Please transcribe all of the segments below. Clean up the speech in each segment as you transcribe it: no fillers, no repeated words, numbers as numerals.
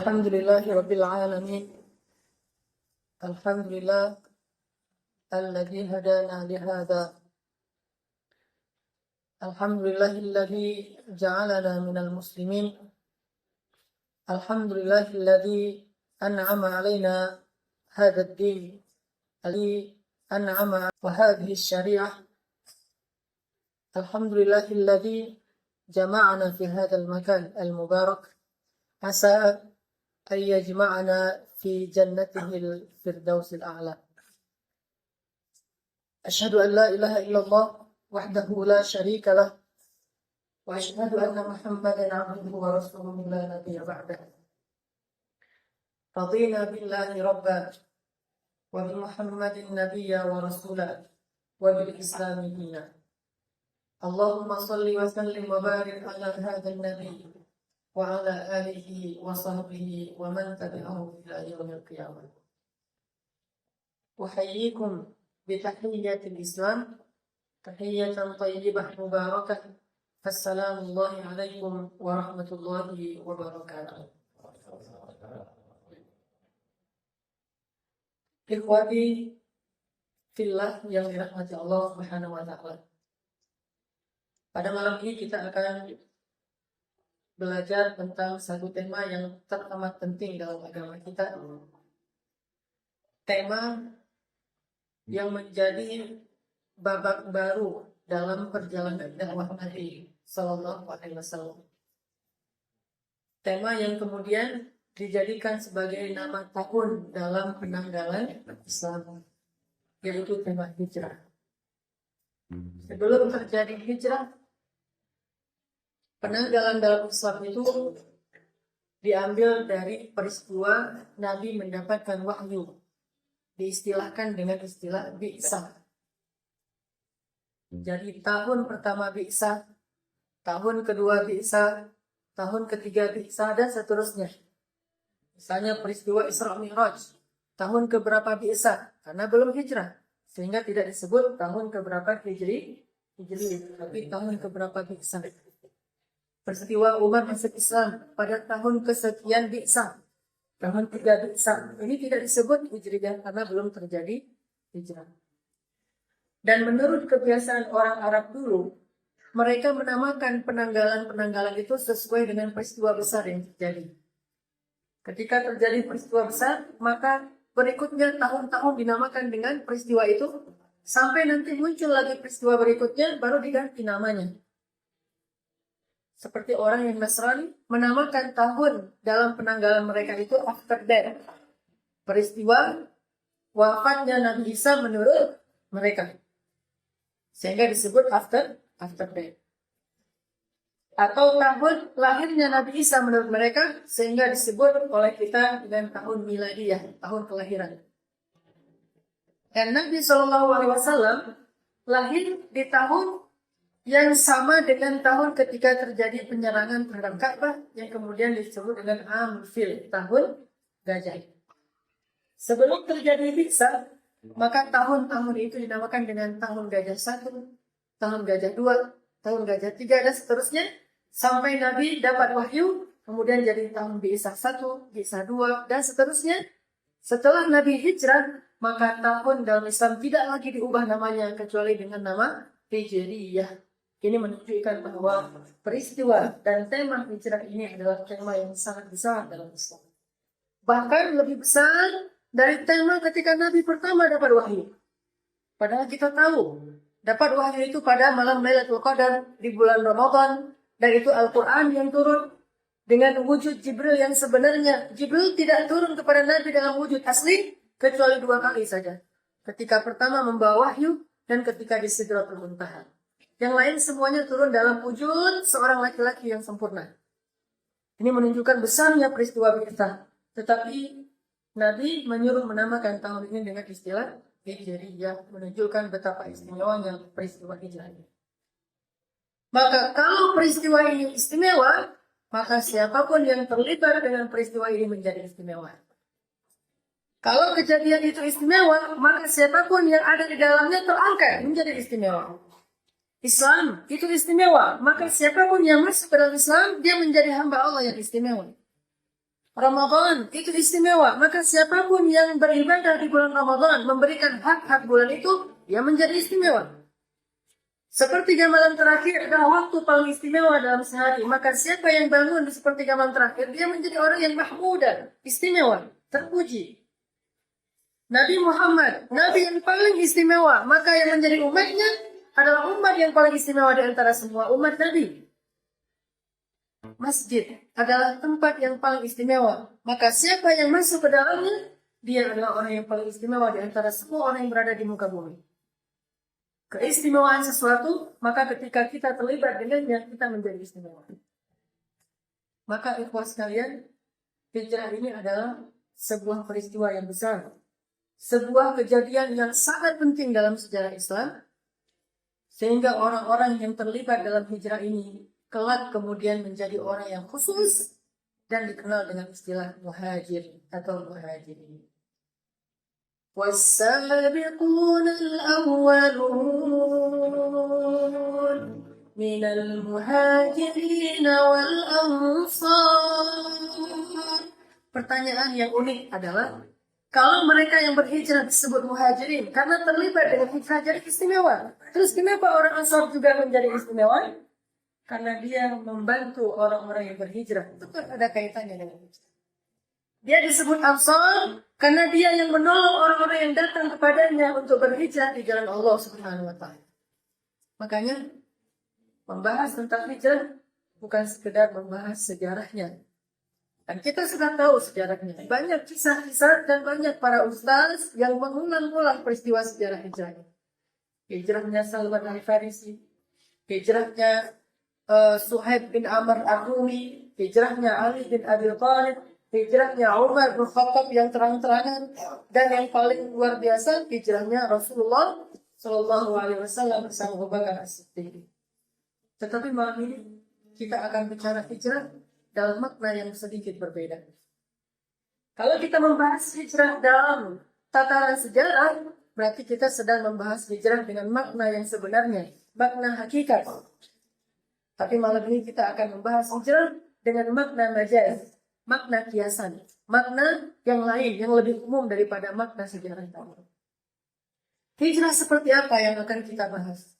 Alhamdulillahi Rabbil Alamin. Alhamdulillah alladzi hadana lihada. Alhamdulillahilladzi ja'alana minal muslimin. Alhamdulillahilladzi an'ama alaina hadzal din. Alladzi an'ama wa hadhihi syariah. Alhamdulillahilladzi jama'ana fi hadzal makan al-mubarak. Asa أن يجمعنا في جنته الفردوس الأعلى. أشهد أن لا إله إلا الله وحده لا شريك له وأشهد أن محمدا عبده ورسوله لا نبي بعده. رضينا بالله ربا وبمحمد نبيا ورسولا وبالإسلام دينا. اللهم صل وسلم وبارك على هذا النبي وعلى آله وصحبه ومن تبعهم إلى يوم القيامة. أحييكم بتحية الإسلام تحية طيبة مباركة. فالسلام الله عليكم ورحمة الله وبركاته. Ikhwati fillah yang dirahmati Allah Subhanahu wa taala. Pada malam ini kita akan belajar tentang satu tema yang teramat penting dalam agama kita. Tema yang menjadi babak baru dalam perjalanan dakwah Nabi Sallallahu Alaihi Wasallam. Tema yang kemudian dijadikan sebagai nama tahun dalam penanggalan Islam, yaitu tema hijrah. Sebelum terjadi hijrah, penanggalan dalam Islam itu diambil dari peristiwa Nabi mendapatkan wahyu, diistilahkan dengan istilah bi'sah. Jadi tahun pertama bi'sah, tahun kedua bi'sah, tahun ketiga bi'sah, dan seterusnya. Misalnya peristiwa Isra Mi'raj, tahun keberapa bi'sah, karena belum hijrah, sehingga tidak disebut tahun keberapa hijri, tapi tahun keberapa bi'sah. Peristiwa Umar masuk Islam pada tahun kesekian bi'sah, tahun 3 bi'sah. Ini tidak disebut hijriyah karena belum terjadi hijrah. Dan menurut kebiasaan orang Arab dulu, mereka menamakan penanggalan-penanggalan itu sesuai dengan peristiwa besar yang terjadi. Ketika terjadi peristiwa besar, maka berikutnya tahun-tahun dinamakan dengan peristiwa itu, sampai nanti muncul lagi peristiwa berikutnya, baru diganti namanya. Seperti orang yang Nasrani menamakan tahun dalam penanggalan mereka itu after death. Peristiwa wafatnya Nabi Isa menurut mereka. Sehingga disebut after death. Atau tahun lahirnya Nabi Isa menurut mereka, sehingga disebut oleh kita dengan tahun miladiyah, tahun kelahiran. Dan Nabi SAW lahir di tahun yang sama dengan tahun ketika terjadi penyerangan terhadap Ka'bah, yang kemudian disebut dengan Amul Fil, tahun gajah. Sebelum terjadi bi'sah, maka tahun-tahun itu dinamakan dengan tahun gajah 1, tahun gajah 2, tahun gajah 3, dan seterusnya, sampai Nabi dapat wahyu, kemudian jadi tahun bi'sah 1, bi'sah 2, dan seterusnya. Setelah Nabi hijrah, maka tahun dalam Islam tidak lagi diubah namanya, kecuali dengan nama Hijriyah. Ini menunjukkan bahwa peristiwa dan tema hijrah ini adalah tema yang sangat besar dalam Islam. Bahkan lebih besar dari tema ketika Nabi pertama dapat wahyu. Padahal kita tahu, dapat wahyu itu pada malam Lailatul Qadar di bulan Ramadan, dan itu Al-Quran yang turun dengan wujud Jibril yang sebenarnya. Jibril tidak turun kepada Nabi dalam wujud asli, kecuali 2 kali saja. Ketika pertama membawa wahyu, dan ketika di Sidratul Muntaha. Yang lain semuanya turun dalam wujud seorang laki-laki yang sempurna. Ini menunjukkan besarnya peristiwa bi'sah. Tetapi Nabi menyuruh menamakan tahun ini dengan istilah Hijriyah, menunjukkan betapa istimewanya peristiwa hijrah ini. Maka kalau peristiwa ini istimewa, maka siapapun yang terlibat dengan peristiwa ini menjadi istimewa. Kalau kejadian itu istimewa, maka siapapun yang ada di dalamnya terangkat menjadi istimewa. Islam itu istimewa, maka siapapun yang masuk ke dalam Islam, dia menjadi hamba Allah yang istimewa. Ramadan itu istimewa, maka siapapun yang beribadah di bulan Ramadan memberikan hak-hak bulan itu, dia menjadi istimewa. Sepertiga malam terakhir adalah waktu paling istimewa dalam sehari, maka siapa yang bangun di sepertiga malam terakhir, dia menjadi orang yang mahmudah, istimewa, terpuji. Nabi Muhammad, Nabi yang paling istimewa, maka yang menjadi umatnya adalah umat yang paling istimewa di antara semua umat Nabi. Masjid adalah tempat yang paling istimewa, maka siapa yang masuk ke dalamnya, dia adalah orang yang paling istimewa di antara semua orang yang berada di muka bumi. Keistimewaan sesuatu, maka ketika kita terlibat dengannya, kita menjadi istimewa. Maka ikhwas sekalian, hijrah ini adalah sebuah peristiwa yang besar, sebuah kejadian yang sangat penting dalam sejarah Islam, sehingga orang-orang yang terlibat dalam hijrah ini kelak kemudian menjadi orang yang khusus dan dikenal dengan istilah muhajir atau muhajirin. والسابقون الأولون من المهاجرين والأنصار. Pertanyaan yang unik adalah, kalau mereka yang berhijrah disebut muhajirin karena terlibat dengan hijrah jadi istimewa, terus kenapa orang Ansar juga menjadi istimewa? Karena dia membantu orang-orang yang berhijrah. Itu kan ada kaitannya dengan hijrah. Dia disebut Ansar karena dia yang menolong orang-orang yang datang kepadanya untuk berhijrah di jalan Allah Subhanahu wa taala. Makanya membahas tentang hijrah bukan sekedar membahas sejarahnya. Dan kita sudah tahu sejarahnya. Banyak kisah-kisah dan banyak para ustaz yang mengulang-ulang peristiwa sejarah hijrah. Hijrahnya Salman Al-Farisi, hijrahnya Suhaib bin Amr Ar-Rumi, hijrahnya Ali bin Abi Thalib, hijrahnya Umar bin Khattab yang terang-terangan, dan yang paling luar biasa hijrahnya Rasulullah Shallallahu Alaihi Wasallam bersama Abu Bakar As-Siddiq. Tetapi malam ini kita akan bicara hijrah dalam makna yang sedikit berbeda. Kalau kita membahas hijrah dalam tataran sejarah, berarti kita sedang membahas hijrah dengan makna yang sebenarnya, makna hakikat. Tapi malam ini kita akan membahas hijrah dengan makna majaz, makna kiasan, makna yang lain, yang lebih umum daripada makna sejarah tadi. Hijrah seperti apa yang akan kita bahas?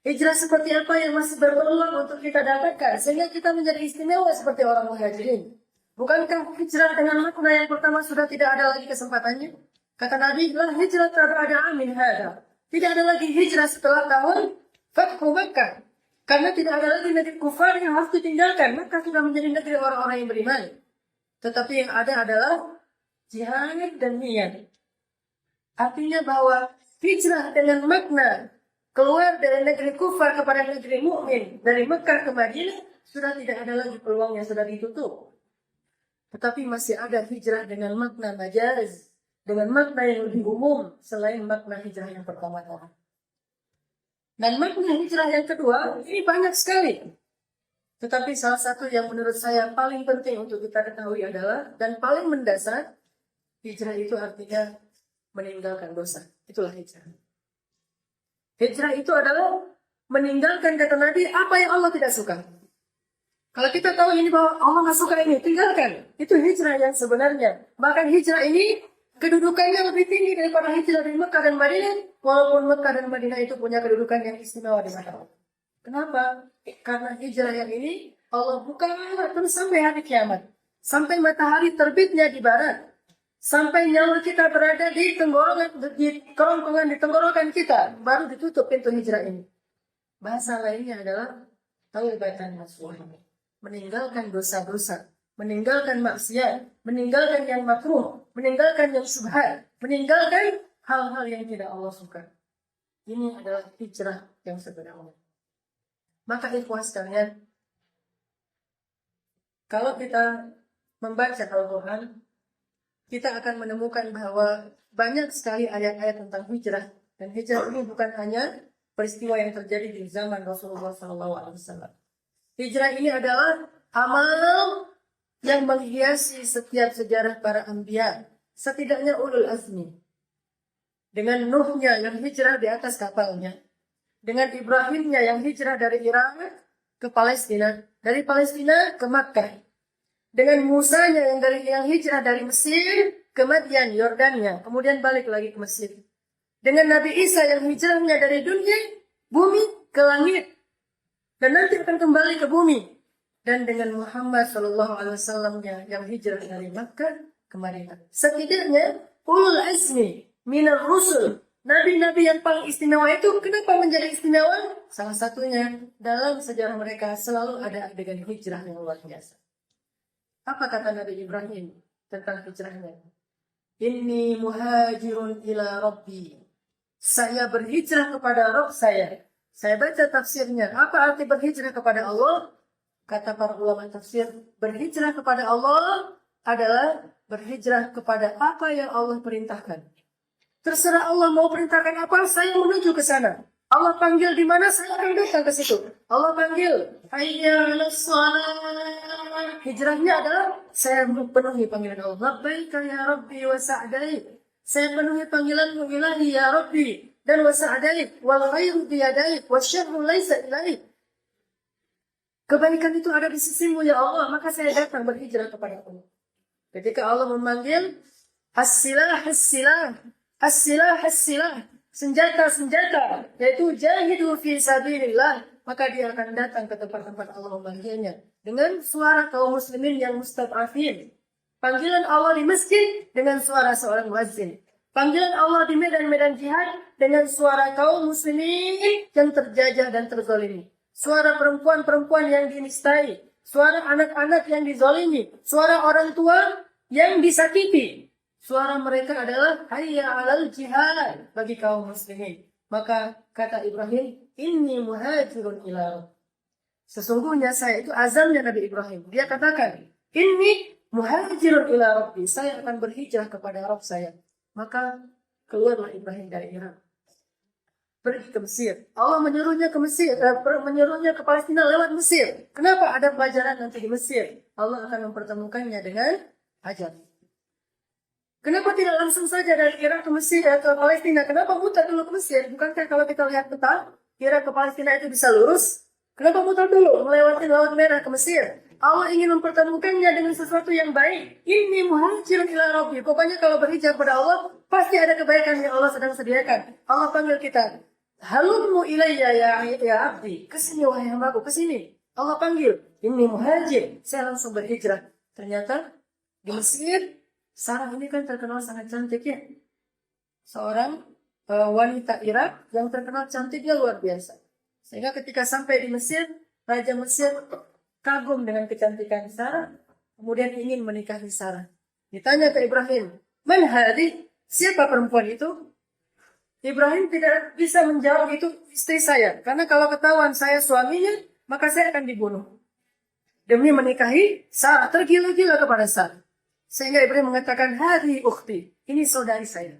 Hijrah seperti apa yang masih berpeluang untuk kita dapatkan sehingga kita menjadi istimewa seperti orang muhajirin? Bukankah hijrah dengan makna yang pertama sudah tidak ada lagi kesempatannya? Kata Nabi, "La hijrah ba'da amin hada." Tidak ada lagi hijrah setelah tahun Fathu Makkah. Karena tidak ada lagi negeri kufar yang harus ditinggalkan, maka sudah menjadi negeri orang-orang yang beriman. Tetapi yang ada adalah jihad dan niat. Artinya bahwa hijrah dengan makna keluar dari negeri kufar kepada negeri mukmin, dari Mekah ke Madinah, sudah tidak ada lagi peluangnya, sudah ditutup. Tetapi masih ada hijrah dengan makna majaz, dengan makna yang lebih umum selain makna hijrah yang pertama tadi. Dan makna hijrah yang kedua ini banyak sekali. Tetapi salah satu yang menurut saya paling penting untuk kita ketahui adalah, dan paling mendasar, hijrah itu artinya meninggalkan dosa. Itulah hijrah. Hijrah itu adalah meninggalkan, kata Nabi, apa yang Allah tidak suka. Kalau kita tahu ini bahwa Allah nggak suka ini, tinggalkan. Itu hijrah yang sebenarnya. Bahkan hijrah ini kedudukannya lebih tinggi daripada hijrah dari Mekah dan Madinah. Walaupun Mekah dan Madinah itu punya kedudukan yang istimewa di mata Allah. Kenapa? Karena hijrah yang ini Allah buka terus sampai hari kiamat. Sampai matahari terbitnya di barat. Sampai nyawa kita berada di kerongkongan di tenggorokan kita. Baru ditutup pintu hijrah ini. Bahasa lainnya adalah taubatan nasuha. Meninggalkan dosa-dosa. Meninggalkan maksiat. Meninggalkan yang makruh. Meninggalkan yang syubhat. Meninggalkan hal-hal yang tidak Allah suka. Ini adalah hijrah yang sebenarnya. Maka ikhwah sekalian, kalau kita membaca Al-Quran, kita akan menemukan bahwa banyak sekali ayat-ayat tentang hijrah. Dan hijrah ini bukan hanya peristiwa yang terjadi di zaman Rasulullah SAW. Hijrah ini adalah amal yang menghiasi setiap sejarah para anbiya. Setidaknya ulul azmi. Dengan Nuhnya yang hijrah di atas kapalnya. Dengan Ibrahimnya yang hijrah dari Irak ke Palestina. Dari Palestina ke Makkah. Dengan Musanya yang hijrah dari Mesir ke Madian, Yordania, kemudian balik lagi ke Mesir. Dengan Nabi Isa yang hijrahnya dari dunia, bumi ke langit, dan nanti akan kembali ke bumi. Dan dengan Muhammad SAW yang hijrah dari Makkah ke Madinah. Setidaknya ulul azmi minar rusul, nabi-nabi yang paling istimewa itu kenapa menjadi istimewa? Salah satunya dalam sejarah mereka selalu ada adegan hijrah yang luar biasa. Apa kata Nabi Ibrahim tentang hijrahnya? Inni muhajirun ila Rabbi. Saya berhijrah kepada Rabb saya. Saya baca tafsirnya. Apa arti berhijrah kepada Allah? Kata para ulama tafsir, berhijrah kepada Allah adalah berhijrah kepada apa yang Allah perintahkan. Terserah Allah mau perintahkan apa, saya menuju ke sana. Allah panggil di mana, saya akan datang ke situ. Allah panggil, hayya 'alas shalah. Hijrahnya adalah saya memenuhi panggilan Allah. Labbaika ya Rabbi wa sa'daik. Saya memenuhi panggilan-Mu ilahi ya Rabbi dan wa sa'daik wal khairu bi yadaik wasyarru laisa ilaik. Kebaikan itu ada di sisimu ya Allah, maka saya datang berhijrah kepada Allah. Ketika Allah memanggil as-silah as-silah, as-silah as-silah, senjata-senjata, yaitu jahidu fi sabilillah, maka dia akan datang ke tempat-tempat Allah memanggilnya dengan suara kaum muslimin yang mustad'afin. Panggilan Allah di masjid dengan suara seorang muazzin. Panggilan Allah di medan-medan jihad dengan suara kaum muslimin yang terjajah dan terzalimi. Suara perempuan-perempuan yang dinistai, suara anak-anak yang dizalimi, suara orang tua yang disakiti. Suara mereka adalah hayya 'alal jihad bagi kaum muslimin. Maka kata Ibrahim, inni muhajirun ila Rabb. Sesungguhnya saya itu azamnya Nabi Ibrahim. Dia katakan, inni muhajirun ila Rabbi. Saya akan berhijrah kepada Rabb saya. Maka keluarlah Ibrahim dari Irak. Pergi ke Mesir. Allah menyuruhnya ke Mesir, menyuruhnya ke Palestina lewat Mesir. Kenapa ada pelajaran nanti di Mesir? Allah akan mempertemukannya dengan Hajar. Kenapa tidak langsung saja dari Irak ke Mesir ke Palestina? Kenapa mutar dulu ke Mesir? Bukankah kalau kita lihat peta, Irak ke Palestina itu bisa lurus? Kenapa mutar dulu melewati Laut Merah ke Mesir? Allah ingin mempertemukannya dengan sesuatu yang baik. Inni muhajirun ila Rabbi. Pokoknya kalau berhijrah pada Allah, pasti ada kebaikan yang Allah sedang sediakan. Allah panggil kita. Halummu ilayya ya abdi. Kesini wahai hambaku, kesini. Allah panggil. Inni muhajir. Saya langsung berhijrah. Ternyata di Mesir, Sarah ini kan terkenal sangat cantik ya. Seorang wanita Irak yang terkenal cantiknya luar biasa. Sehingga ketika sampai di Mesir, Raja Mesir kagum dengan kecantikan Sarah, kemudian ingin menikahi Sarah. Ditanya ke Ibrahim, "Man hadi?" Siapa perempuan itu? Ibrahim tidak bisa menjawab itu istri saya, karena kalau ketahuan saya suaminya, maka saya akan dibunuh. Demi menikahi Sarah, tergila-gila kepada Sarah. Sehingga Ibrahim mengatakan, "Hadi ukhti, ini saudari saya."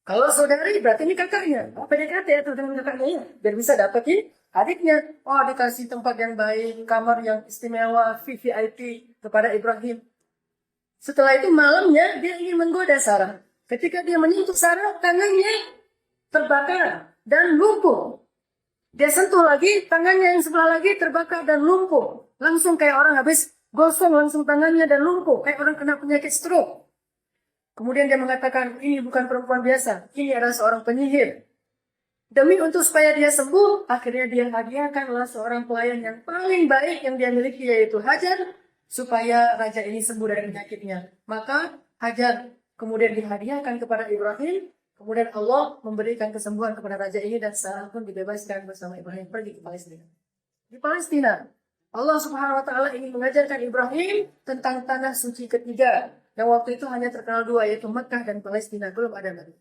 Kalau saudari berarti ini kakaknya. PDKT itu dengan kakaknya ya, biar bisa dapetin adiknya. Oh, dikasih tempat yang baik, kamar yang istimewa, VVIP kepada Ibrahim. Setelah itu malamnya dia ingin menggoda Sarah. Ketika dia menyentuh Sarah, tangannya terbakar dan lumpuh. Dia sentuh lagi, tangannya yang sebelah lagi terbakar dan lumpuh. Langsung kayak orang habis gosong langsung tangannya dan lumpuh. Kayak orang kena penyakit stroke. Kemudian dia mengatakan, ini bukan perempuan biasa. Ini adalah seorang penyihir. Demi untuk supaya dia sembuh, akhirnya dia hadiahkanlah seorang pelayan yang paling baik yang dia miliki, yaitu Hajar, supaya raja ini sembuh dari penyakitnya. Maka Hajar kemudian dihadiahkan kepada Ibrahim. Kemudian Allah memberikan kesembuhan kepada raja ini dan Sarah pun dibebaskan bersama Ibrahim pergi ke Palestina. Di Palestina, Allah Subhanahu wa Ta'ala ingin mengajarkan Ibrahim tentang tanah suci ketiga. Yang waktu itu hanya terkenal dua, yaitu Mekah dan Palestina. Belum ada lagi.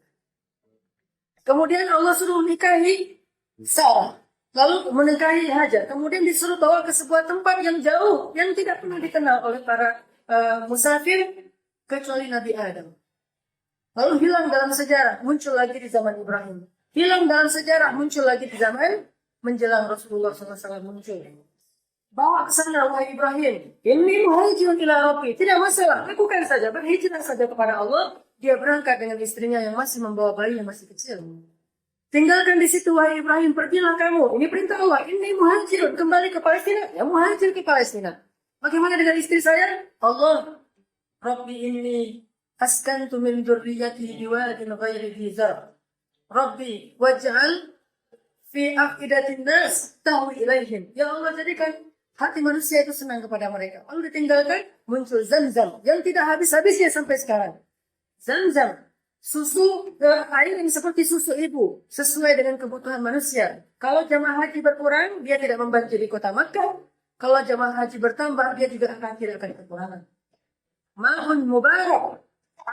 Kemudian Allah suruh menikahi Sarah. Lalu menikahi Hajar. Kemudian disuruh bawa ke sebuah tempat yang jauh, yang tidak pernah dikenal oleh para musafir, kecuali Nabi Adam. Lalu hilang dalam sejarah, muncul lagi di zaman Ibrahim. Hilang dalam sejarah, muncul lagi di zaman menjelang Rasulullah SAW muncul. Bawa ke sana, wahai Ibrahim. Inni muhajirun ila Rabbi. Tidak masalah, lakukan saja, berhijrah saja kepada Allah. Dia berangkat dengan istrinya yang masih membawa bayi yang masih kecil. Tinggalkan di situ, wahai Ibrahim, pergilah kamu. Ini perintah Allah. Inni muhajirun, kembali ke Palestina. Ya muhajir ke Palestina. Bagaimana dengan istri saya? Allah, Rabbi inni askantu min dzurriyyati biwadin ghairi dzi zar'in. Rabbi waj'al fi afidatin nas tahwi ilaihim. Ya Allah, jadikan hati manusia itu senang kepada mereka. Lalu ditinggalkan, muncul Zamzam yang tidak habis-habisnya sampai sekarang. Zamzam, susu air yang seperti susu ibu, sesuai dengan kebutuhan manusia. Kalau jamaah haji berkurang, dia tidak membanjiri kota Makkah. Kalau jamaah haji bertambah, dia juga tidak akan kekurangan. Ma'un mubarak,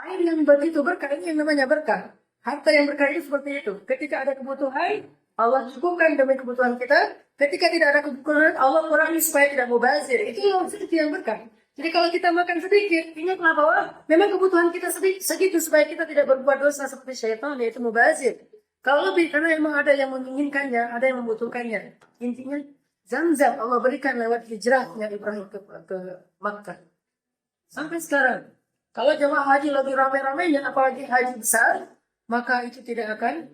air yang begitu berkah, ini yang namanya berkah. Harta yang berkah itu seperti itu. Ketika ada kebutuhan, Allah cukupkan demi kebutuhan kita. Ketika tidak ada kebutuhan, Allah kurangi supaya tidak mubazir. Itu yang berkah. Jadi kalau kita makan sedikit, ingatlah bahwa memang kebutuhan kita segitu supaya kita tidak berbuat dosa seperti syaitan, yaitu mubazir. Kalau lebih, karena memang ada yang menginginkannya, ada yang membutuhkannya. Intinya, Zamzam Allah berikan lewat hijrahnya Ibrahim ke Makkah. Sampai sekarang, kalau jemaah haji lagi ramai-ramainya, apalagi haji besar, maka itu tidak akan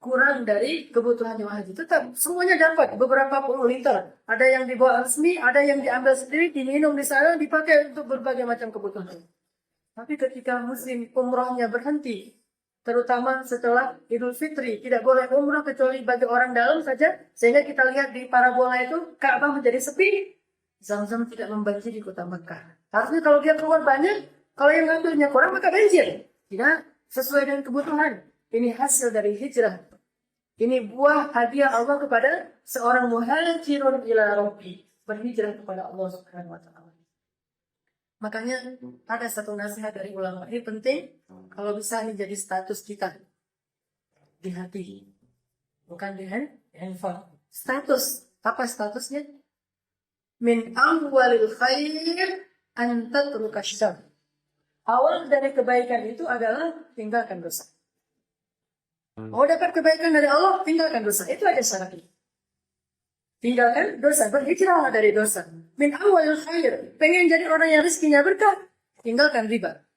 kurang dari kebutuhan jemaah haji. Tetap semuanya dapat beberapa puluh liter. Ada yang dibawa resmi, ada yang diambil sendiri, diminum di sana, dipakai untuk berbagai macam kebutuhan. Tapi ketika musim umrohnya berhenti, terutama setelah Idul Fitri, tidak boleh umroh kecuali bagi orang dalam saja, sehingga kita lihat di parabola itu Ka'bah menjadi sepi, Zamzam tidak membanjiri kota Mekah. Harusnya kalau dia keluar banyak, kalau yang ngambilnya kurang maka banjir. Tidak sesuai dengan kebutuhan. Ini hasil dari hijrah. Ini buah hadiah Allah kepada seorang muhajirun ila Rabbi, berhijrah kepada Allah Subhanahu wa taala. Makanya ada satu nasihat dari ulama, ini penting kalau bisa ini jadi status kita di hati, bukan di handphone. Status, apa statusnya? Min awwalil khair an tatruka syarr. Awal dari kebaikan itu adalah tinggalkan dosa. Mau dapat kebaikan dari Allah, tinggalkan dosa. Itu aja syaratnya. Tinggalkan dosa, berhijrah dari dosa. Min awal khair. Pengen jadi orang yang rezekinya berkah, tinggalkan riba.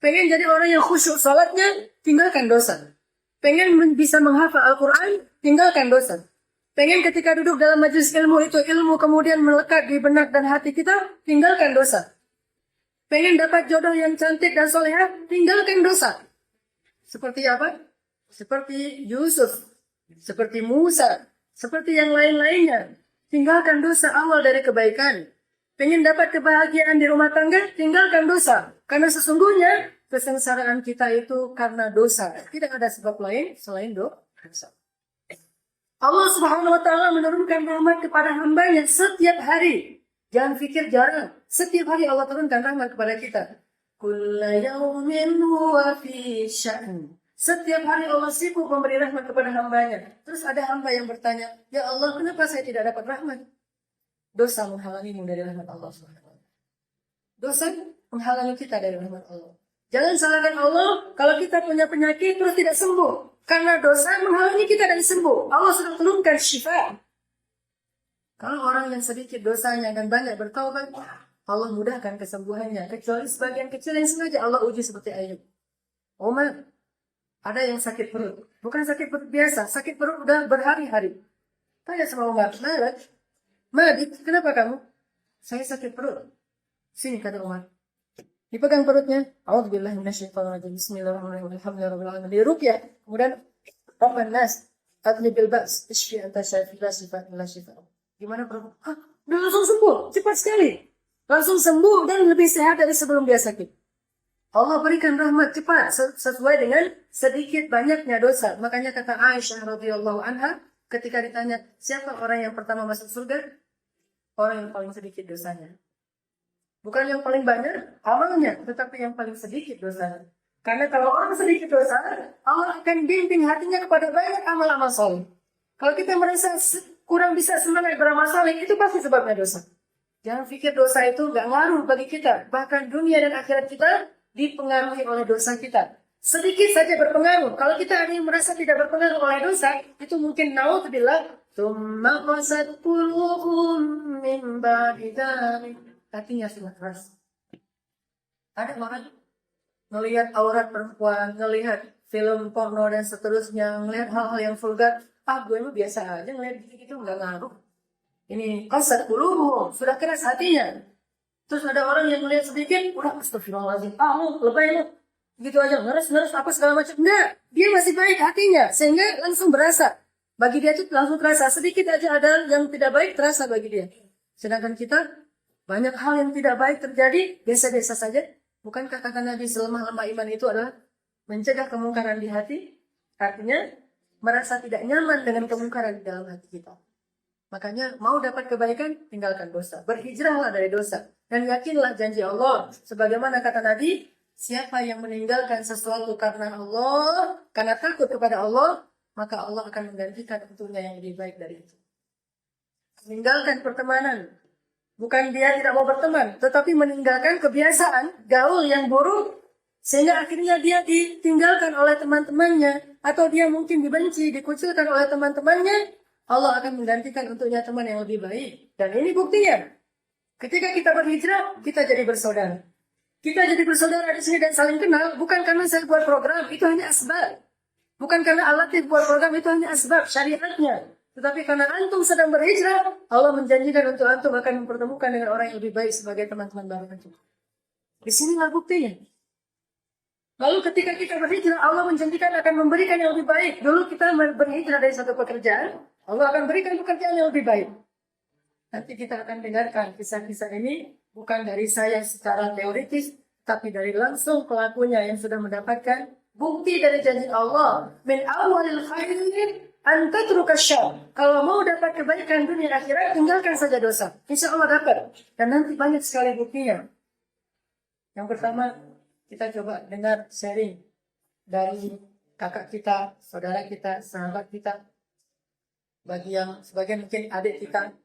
Pengen jadi orang yang khusyuk salatnya, tinggalkan dosa. Pengen bisa menghafal Al-Quran, tinggalkan dosa. Pengen ketika duduk dalam majelis ilmu itu ilmu kemudian melekat di benak dan hati kita, tinggalkan dosa. Pengen dapat jodoh yang cantik dan solehah, tinggalkan dosa. Seperti apa? Seperti Yusuf, seperti Musa, seperti yang lain-lainnya. Tinggalkan dosa awal dari kebaikan. Pengen dapat kebahagiaan di rumah tangga, tinggalkan dosa. Karena sesungguhnya kesengsaraan kita itu karena dosa. Tidak ada sebab lain selain dosa. Allah Subhanahu wa taala menurunkan rahmat kepada hambanya setiap hari. Jangan pikir jarang. Setiap hari Allah turunkan rahmat kepada kita. Kulla yaumin huwa fi sya'n. Setiap hari Allah sibuk memberi rahmat kepada hambanya. Terus ada hamba yang bertanya, ya Allah, kenapa saya tidak dapat rahmat? Dosa menghalangimu dari rahmat Allah Subhanahu wa taala. Dosa menghalangi kita dari rahmat Allah. Jangan salahkan Allah kalau kita punya penyakit terus tidak sembuh. Karena dosa menghalangi kita dari sembuh. Allah sudah turunkan syifa. Kalau orang yang sedikit dosanya dan banyak bertaubat, Allah mudahkan kesembuhannya. Kecuali sebagian kecil yang sengaja Allah uji seperti Ayub. Umar, ada yang sakit perut. Bukan sakit perut biasa. Sakit perut udah berhari-hari. Tanya sama Umar, Malik, kenapa kamu? Saya sakit perut. Sini kata Umar. Dipegang perutnya. A'udzubillahi minasyaitonirrajim. Bismillahirrahmanirrahim. Alhamdulillahirabbil alamin. Diruqyah. Kemudian Rabban nas adnibil ba's ishfi anta syafi la shifa illa shifa. Gimana perut? Udah langsung sembuh. Cepat sekali. Langsung sembuh dan lebih sehat dari sebelum dia sakit. Allah berikan rahmat cepat sesuai dengan sedikit banyaknya dosa. Makanya kata Aisyah radhiyallahu anha ketika ditanya siapa orang yang pertama masuk surga? Orang yang paling sedikit dosanya. Bukan yang paling banyak amalnya, tetapi yang paling sedikit dosanya. Karena kalau orang sedikit dosa, Allah akan bimbing hatinya kepada banyak amal-amal soleh. Kalau kita merasa kurang bisa semangat beramal soleh, itu pasti sebabnya dosa. Jangan pikir dosa itu nggak ngaruh bagi kita. Bahkan dunia dan akhirat kita dipengaruhi oleh dosa kita. Sedikit saja berpengaruh. Kalau kita ada yang merasa tidak berpengaruh oleh dosa, itu mungkin naudzubillah. Tsumma qasat qulubuhum min ba'di dzalik. Hatinya sudah keras. Ada orang ngelihat aurat perempuan, ngelihat film porno dan seterusnya, ngelihat hal-hal yang vulgar. Gue mah biasa aja ngelihat gitu-gitu, nggak ngaruh. ini qasat qulubuhum, sudah keras hatinya. Terus ada orang yang melihat sedikit, udah astagfirullahaladzim, lu lebay lu. Gitu aja, ngeres apa segala macam. Enggak, dia masih baik hatinya, sehingga langsung berasa. Bagi dia itu langsung terasa, sedikit aja ada yang tidak baik terasa bagi dia. Sedangkan kita, banyak hal yang tidak baik terjadi, biasa-biasa saja. Bukankah kata Nabi selemah-lemah iman itu adalah mencegah kemungkaran di hati? Artinya, merasa tidak nyaman dengan kemungkaran di dalam hati kita. Makanya mau dapat kebaikan, tinggalkan dosa. Berhijrahlah dari dosa. Dan yakinlah janji Allah. Sebagaimana kata Nabi, siapa yang meninggalkan sesuatu karena Allah, karena takut kepada Allah, maka Allah akan menggantikan untuknya yang lebih baik dari itu. Meninggalkan pertemanan. Bukan dia tidak mau berteman, tetapi meninggalkan kebiasaan gaul yang buruk, sehingga akhirnya dia ditinggalkan oleh teman-temannya, atau dia mungkin dibenci, dikucilkan oleh teman-temannya. Allah akan menggantikan untuknya teman yang lebih baik. Dan ini buktinya. Ketika kita berhijrah, kita jadi bersaudara. Kita jadi bersaudara di sini dan saling kenal, bukan karena saya buat program, itu hanya asbab. Bukan karena Allah buat program, itu hanya asbab syariatnya. Tetapi karena antum sedang berhijrah, Allah menjanjikan untuk antum akan mempertemukan dengan orang yang lebih baik sebagai teman-teman baru antum. Di sinilah buktinya. Lalu ketika kita berhijrah, Allah menjanjikan akan memberikan yang lebih baik. Dulu kita berhijrah dari satu pekerjaan, Allah akan berikan pekerjaan yang lebih baik. Nanti kita akan dengarkan kisah-kisah ini bukan dari saya secara teoritis, tapi dari langsung pelakunya yang sudah mendapatkan bukti dari janji Allah. Min awalil khairin an tatruka syarr. Kalau mau dapat kebaikan dunia akhirat, tinggalkan saja dosa. Insya Allah dapat. Dan nanti banyak sekali buktinya. Yang pertama, kita coba dengar sharing dari kakak kita, saudara kita, sahabat kita. Bagi yang sebagian mungkin adik kita,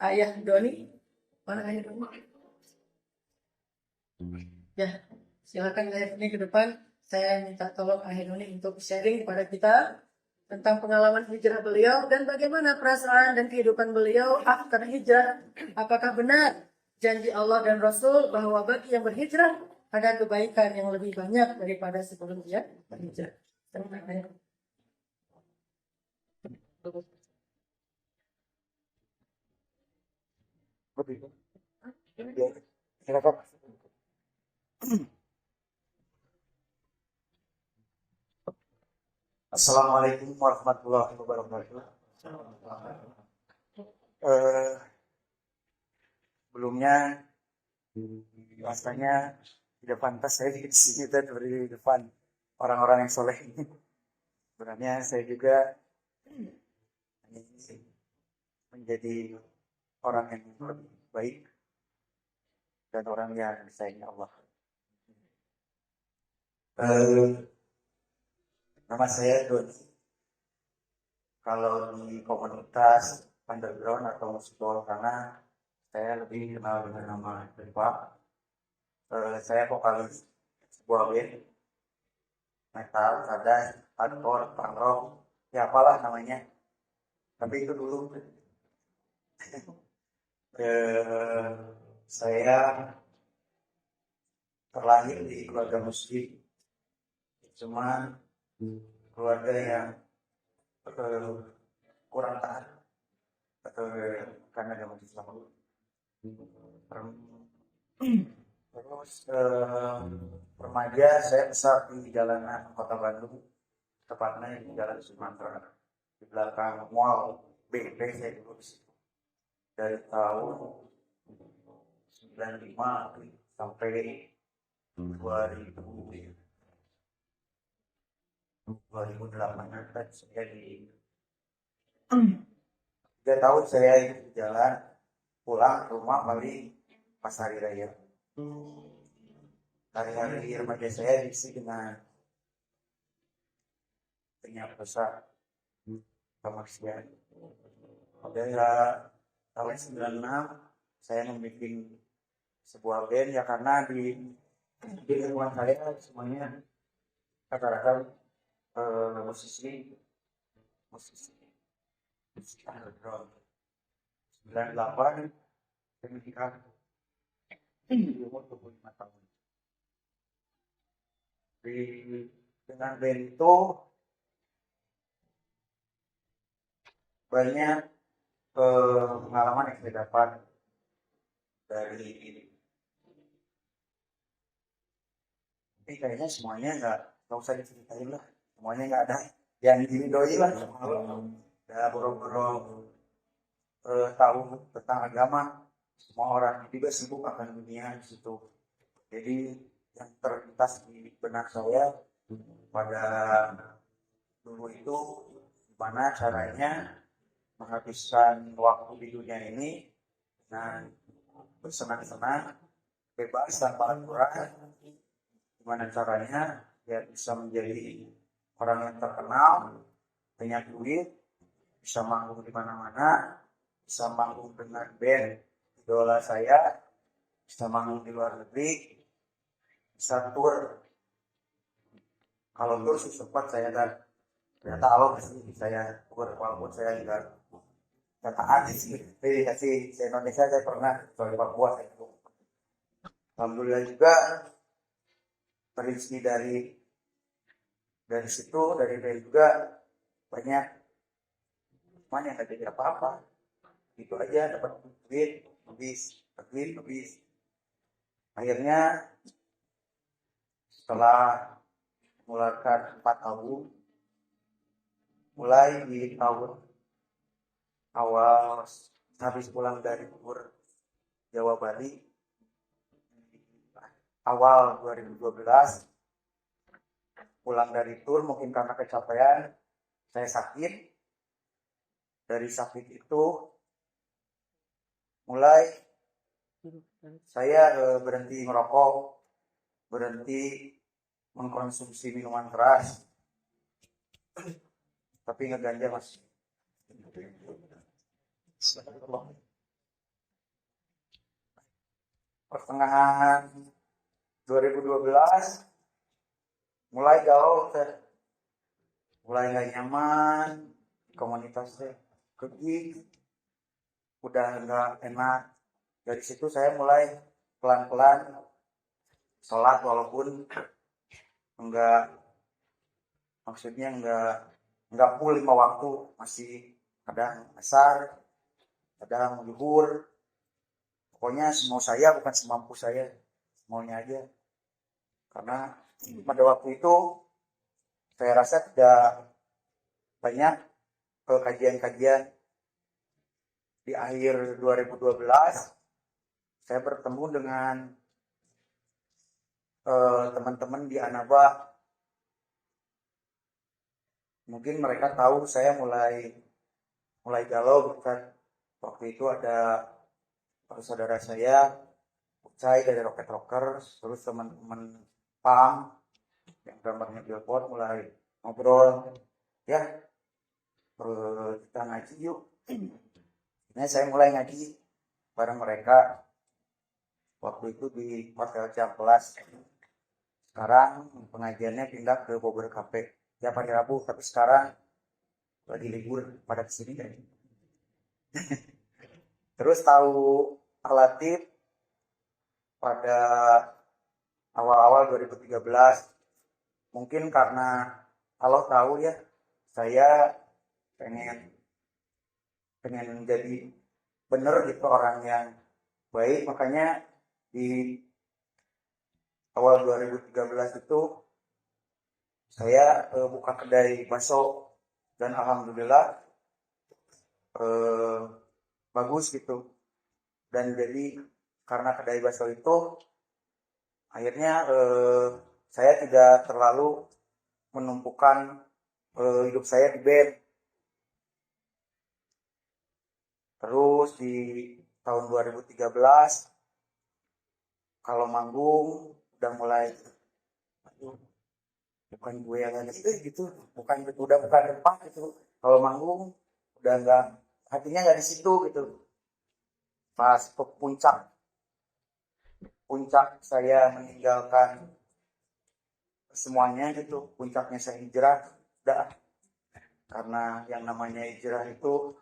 Ayah Doni. Mana Ayah Doni? Ya, silakan Ayah Doni ke depan. Saya minta tolong Ayah Doni untuk sharing kepada kita tentang pengalaman hijrah beliau dan bagaimana perasaan dan kehidupan beliau after hijrah. Apakah benar janji Allah dan Rasul bahwa bagi yang berhijrah ada kebaikan yang lebih banyak daripada sebelum dia berhijrah. Terima kasih. Assalamualaikum warahmatullahi wabarakatuh. Sebelumnya rasanya tidak pantas saya di sini dan berdiri di depan orang-orang yang soleh ini. Sebenarnya saya juga menjadi orang yang lebih baik dan orang yang disayangi Allah. Nama saya Doni. Kalau di komunitas underground atau musik bawah tanah, saya lebih kenal dengan nama Dewa. Saya vokalis sebuah band metal, sadar, hardcore, punk rock, ya apalah namanya. Tapi itu dulu. Saya terlahir di keluarga muslim, cuma keluarga yang kurang taat karena agama Islam. Terus remaja saya besar di jalanan kota Bandung, tepatnya di Jalan Sumatera, di belakang mall BP saya dulu di situ. Dari tahun 95 sampai 2008 kan saya di 3 tahun saya di jalan, pulang ke rumah paling pas hari raya. Hari-hari remaja saya diisi dengan banyak dosa kemaksiatan. Pada tahun 96 saya membuat sebuah band ya, karena di lingkungan saya semuanya rata-rata musisi underground. 98 saya menikah di umur 25 tahun. Dengan band itu banyak pengalaman yang saya dapat dari ini kayaknya semuanya nggak usah diceritain lah, semuanya nggak ada yang diridoi lah. Udah boro-boro tahu tentang agama, semua orang juga sibuk akan dunia di situ. Jadi yang terlintas di benak saya pada dulu itu gimana caranya menghabiskan waktu di dunia ini dengan bersenang-senang, bebas tanpa aturan. Gimana caranya ya bisa menjadi orang yang terkenal, banyak duit, bisa manggung di mana-mana, bisa manggung dengan band idola saya, bisa manggung di luar negeri, bisa tour. Kalau tour sih sempat saya nggak tahu sih saya tour, walaupun saya nggak taat sih. Tapi kasih di Indonesia saya pernah, soal Papua saya itu. Alhamdulillah juga terinspirasi dari situ, dari juga banyak teman yang nggak jadi apa-apa. Itu aja dapat duit, habis. Akhirnya setelah mengeluarkan 4 album, mulai di tahun awal habis pulang dari tur Jawa Bali awal 2012, pulang dari tur mungkin karena kecapean saya sakit. Dari sakit itu mulai saya berhenti merokok, berhenti mengkonsumsi minuman keras, tapi ngeganja masih. Pertengahan 2012 mulai galau, mulai nggak nyaman komunitasnya, keji, udah nggak enak. Dari situ saya mulai pelan-pelan sholat, walaupun enggak, maksudnya enggak full 5 waktu, masih kadang asar, kadang zuhur. Pokoknya semau saya, bukan semampu saya, maunya aja. Karena pada waktu itu saya rasa tidak banyak kajian-kajian. Di akhir 2012 saya bertemu dengan teman-teman di Anaba. Mungkin mereka tahu saya mulai galau, bukan. Waktu itu ada saudara saya Ucai dari Rocket Rockers, terus teman-teman Pam yang gambarnya Billboard mulai ngobrol, ya kita ngaji yuk. Nah saya mulai ngaji bareng mereka waktu itu di Hotel Ciamplas. Sekarang pengajiannya pindah ke Bogor Cafe tiap hari Rabu, tapi sekarang lagi libur pada kesini kan. Terus tahu Alatif pada awal-awal 2013, mungkin karena kalau tahu ya saya pengen jadi bener gitu, orang yang baik. Makanya di awal 2013 itu saya buka kedai bakso, dan alhamdulillah bagus gitu. Dan jadi karena kedai bakso itu akhirnya saya tidak terlalu menumpukan hidup saya di band. Terus di tahun 2013 kalau manggung udah mulai, aduh, bukan gue yang gitu, bukan tempat gitu. Kalau manggung udah nggak, hatinya nggak di situ gitu. Pas puncak saya meninggalkan semuanya gitu, puncaknya saya hijrah, udah. Karena yang namanya hijrah itu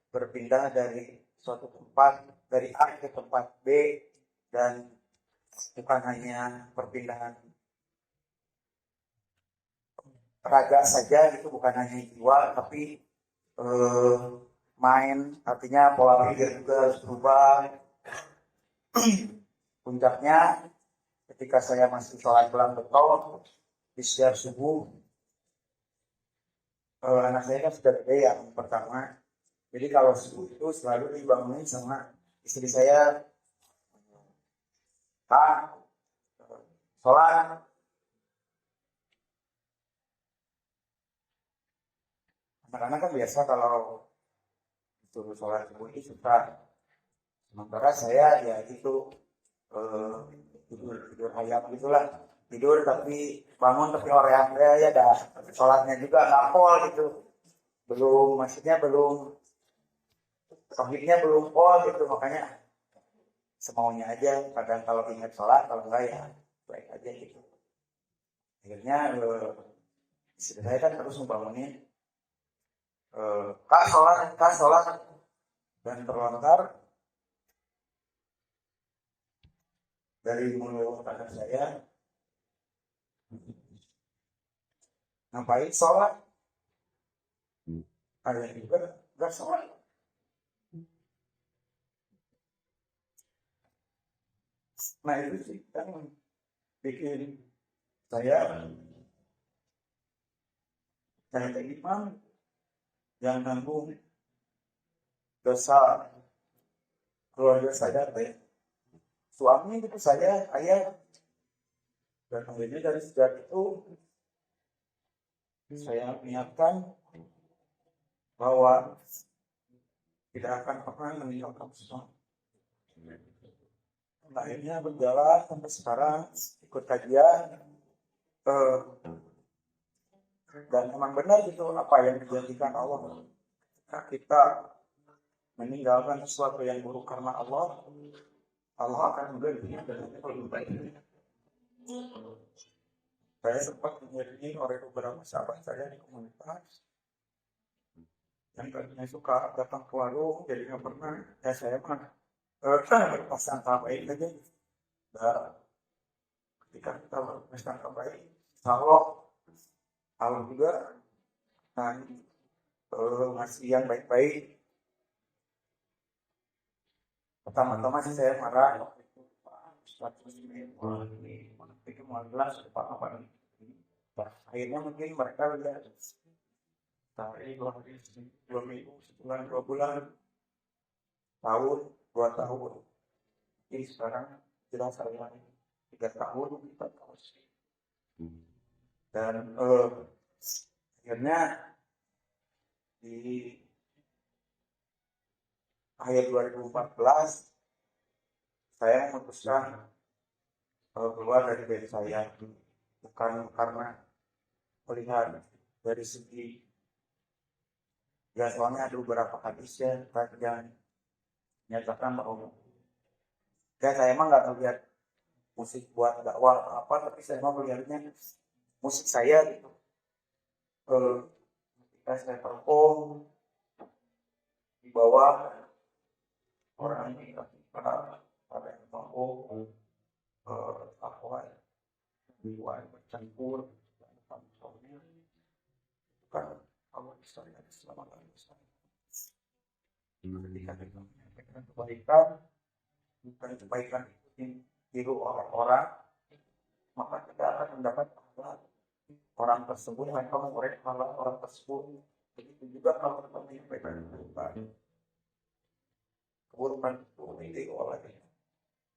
berpindah dari suatu tempat, dari A ke tempat B, dan bukan hanya perpindahan raga saja gitu, bukan hanya jiwa, tapi main, artinya pola pikir juga harus berubah. Puncaknya ketika saya masih sholat bulan betul di setiap subuh, anak saya kan sudah gede yang pertama, jadi kalau subuh itu selalu dibangunin sama istri saya, Pak, sholat. Anak-anak kan biasa kalau disuruh sholat subuh itu suka. Sementara saya ya itu tidur ayam gitulah, tidur tapi bangun tapi orang ya dah sholatnya juga lapor gitu, belum maksudnya belum tohidnya belum pol gitu, makanya semaunya aja, kadang kalau ingat sholat kalau enggak ya baik aja gitu. Akhirnya istri saya kan terus membangunin, kak sholat, dan terlontar dari mulut anak saya, ngapain sholat? Ada juga nggak sholat. Nah itu sih kan bikin saya imam yang nanggung dosa keluarga saya teh suami itu saya, ayah, dan akhirnya dari sejak itu saya niatkan bahwa tidak akan pernah meninggalkan Islam. Akhirnya berjalan sampai sekarang, ikut kajian, dan memang benar gitu apa yang dijanjikan Allah. Nah, kita meninggalkan sesuatu yang buruk karena Allah, Allah akan menggantinya dengan yang lebih baik. Saya sempat menjadi oleh beberapa sahabat saya di komunitas yang tadinya suka datang ke warung, jadi nggak pernah. Ya saya mah berprasangka baik aja. Dan ketika kita berprasangka baik, Allah juga ngasih yang baik-baik. Pertama-tama sih saya marah, akhirnya mungkin mereka lihat sehari 2 minggu, sebulan 2 bulan, tahun 2 tahun, jadi sekarang jelas saya 3 tahun 4 tahun, dan akhirnya di akhir 2014 saya memutuskan keluar dari band saya, bukan karena melihat dari segi ya, soalnya ada beberapa hadis yang menyatakan bahwa ya saya emang nggak melihat musik buat dakwah atau apa, tapi saya emang melihatnya musik saya gitu, ketika saya perform di bawah orang ini pada yang tahu apa dibuat bercampur dan pantornya kan Allah historia keselamatan ketika kita menyampaikan kebaikan, bukan kebaikan itu tiru orang-orang, maka kita akan mendapat pahala orang tersebut, mereka mengorek pahala orang tersebut. Begitu juga kalau kita menyampaikan keburukan itu ditiru oleh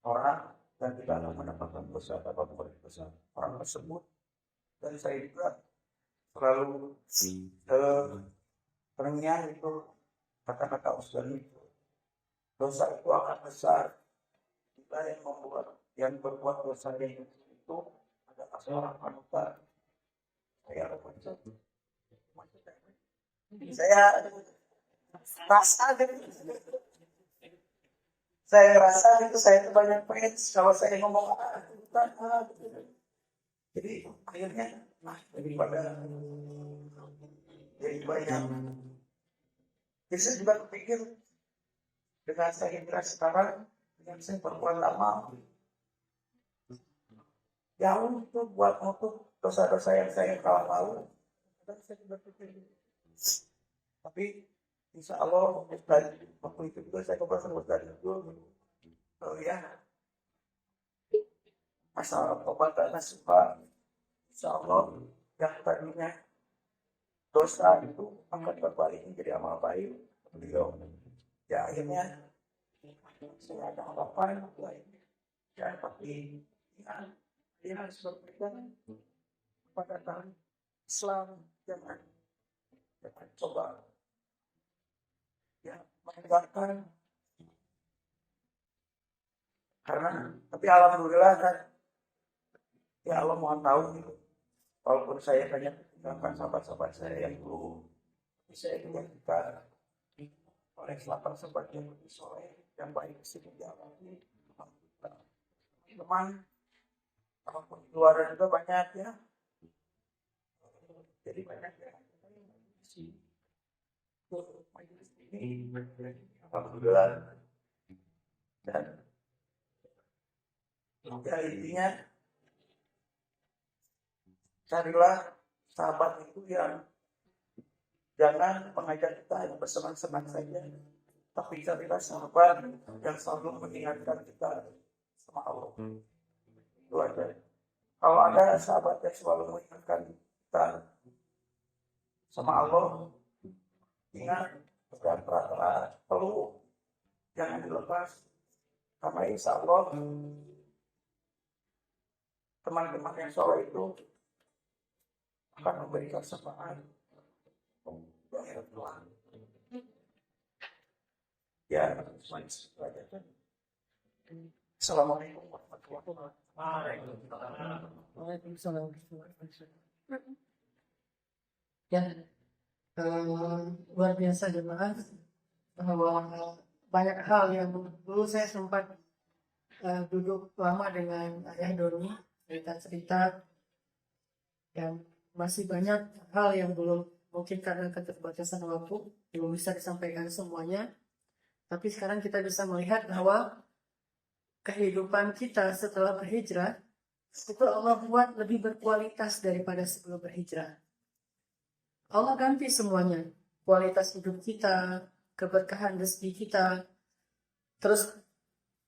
orang, dan kita akan mendapatkan dosa atau dosa orang tersebut. Dan saya juga selalu terngiang itu kata-kata Ustaz itu, dosa itu akan besar. Kita yang berbuat dosa itu adalah seorang panutan. Saya rasa itu saya banyak fans kalau saya ngomong jadi akhirnya daripada jadi banyak. Jadi saya juga berpikir dengan saya kira sekarang yang saya perbuat lama jauh itu buat untuk dosa-dosa yang saya kalah lalu. Dan saya juga berpikir, tapi insya Allah waktu itu juga saya kebetulan Ustaz itu ya masalah tobat karena suka insya Allah yang tadinya dosa itu akan berbalik menjadi amal baik beliau ya akhirnya saya ada harapan ya tapi ya dia harus berpegang pada tahun Islam jangan coba ya menegakkan karena tapi alhamdulillah kan ya Allah mohon tahu gitu walaupun saya banyak meninggalkan sahabat-sahabat saya yang dulu saya juga kita oleh selatan sebagian lebih soleh yang baik sih menjalani teman walaupun di luar juga banyak ya jadi banyak ya majelis ini alhamdulillah dan ya intinya carilah sahabat itu yang jangan mengajar kita yang bersenang-senang saja tapi carilah sahabat yang selalu mengingatkan kita sama Allah itu aja kalau ada sahabat yang selalu mengingatkan kita sama Allah ingat dan perlu jangan dilepas karena insya Allah teman-teman yang soleh itu akan memberikan syafaat dari Tuhan. Ya, Assalamualaikum warahmatullahi wabarakatuh. Waalaikumsalam. Ya, luar biasa jemaah bahwa banyak hal yang dulu saya sempat duduk lama dengan Ayah Doni cerita-cerita yang masih banyak hal yang belum mungkin karena keterbatasan waktu belum bisa disampaikan semuanya tapi sekarang kita bisa melihat bahwa kehidupan kita setelah berhijrah itu Allah buat lebih berkualitas daripada sebelum berhijrah. Allah ganti semuanya, kualitas hidup kita, keberkahan rezeki kita, terus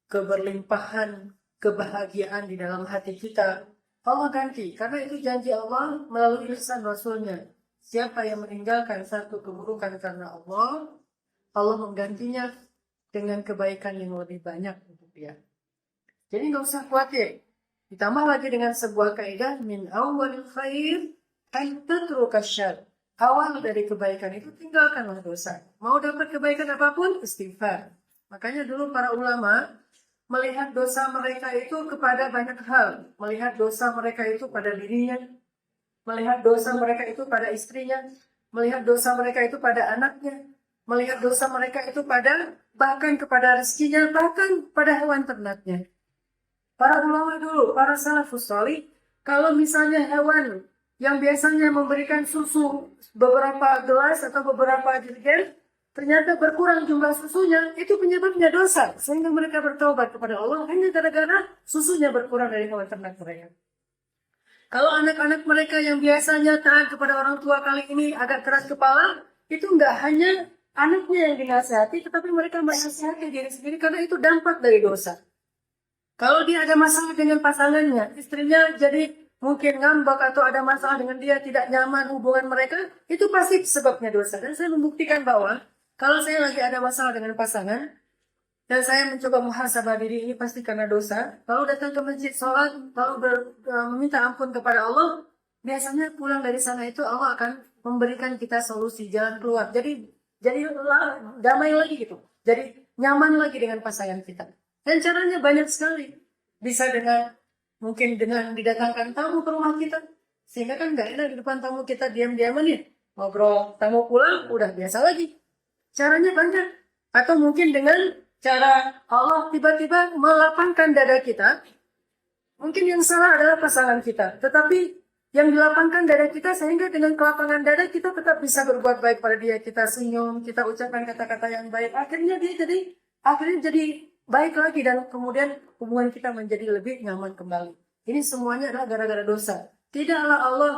keberlimpahan kebahagiaan di dalam hati kita Allah ganti, karena itu janji Allah melalui lisan Rasulnya. Siapa yang meninggalkan satu keburukan karena Allah, Allah menggantinya dengan kebaikan yang lebih banyak untuk dia. Jadi nggak usah khawatir. Ditambah lagi dengan sebuah kaidah min awwalil khair an tatruka syarr. Awal dari kebaikan itu tinggalkanlah dosa. Mau dapat kebaikan apapun, istighfar. Makanya dulu para ulama melihat dosa mereka itu kepada banyak hal. Melihat dosa mereka itu pada dirinya. Melihat dosa mereka itu pada istrinya. Melihat dosa mereka itu pada anaknya. Melihat dosa mereka itu pada bahkan kepada rezekinya, bahkan pada hewan ternaknya. Para ulama dulu, para salafus shalih, kalau misalnya hewan yang biasanya memberikan susu beberapa gelas atau beberapa jerigen, ternyata berkurang jumlah susunya, itu penyebabnya dosa. Sehingga mereka bertobat kepada Allah hanya gara-gara susunya berkurang dari hewan ternak mereka. Kalau anak-anak mereka yang biasanya taat kepada orang tua kali ini agak keras kepala, itu enggak hanya anaknya yang dinasihati, tetapi mereka menasihati diri sendiri karena itu dampak dari dosa. Kalau dia ada masalah dengan pasangannya, istrinya jadi mungkin ngambek atau ada masalah dengan dia, tidak nyaman hubungan mereka, itu pasti sebabnya dosa. Dan saya membuktikan bahwa kalau saya lagi ada masalah dengan pasangan, dan saya mencoba muhasabah diri ini pasti karena dosa, kalau datang ke masjid sholat, lalu meminta ampun kepada Allah, biasanya pulang dari sana itu Allah akan memberikan kita solusi, jalan keluar. Jadi damai lagi gitu. Jadi nyaman lagi dengan pasangan kita. Dan caranya banyak sekali. Bisa mungkin dengan didatangkan tamu ke rumah kita. Sehingga kan gak enak di depan tamu kita diam-diaman ya. Ngobrol, tamu pulang, udah biasa lagi. Caranya banyak. Atau mungkin dengan cara Allah tiba-tiba melapangkan dada kita. Mungkin yang salah adalah pasangan kita. Tetapi yang dilapangkan dada kita sehingga dengan kelapangan dada kita tetap bisa berbuat baik pada dia. Kita senyum, kita ucapkan kata-kata yang baik. Akhirnya jadi baik lagi dan kemudian hubungan kita menjadi lebih nyaman kembali. Ini semuanya adalah gara-gara dosa. Tidaklah Allah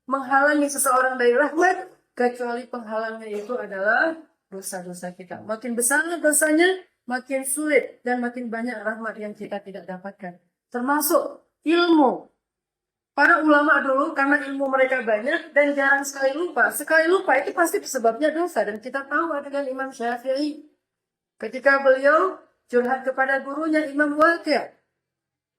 menghalangi seseorang dari rahmat kecuali penghalangnya itu adalah dosa-dosa kita. Makin besar dosanya, makin sulit dan makin banyak rahmat yang kita tidak dapatkan. Termasuk ilmu. Para ulama dulu karena ilmu mereka banyak dan jarang sekali lupa. Sekali lupa itu pasti sebabnya dosa. Dan kita tahu dengan Imam Syafi'i. Ketika beliau curhat kepada gurunya Imam Waqi'.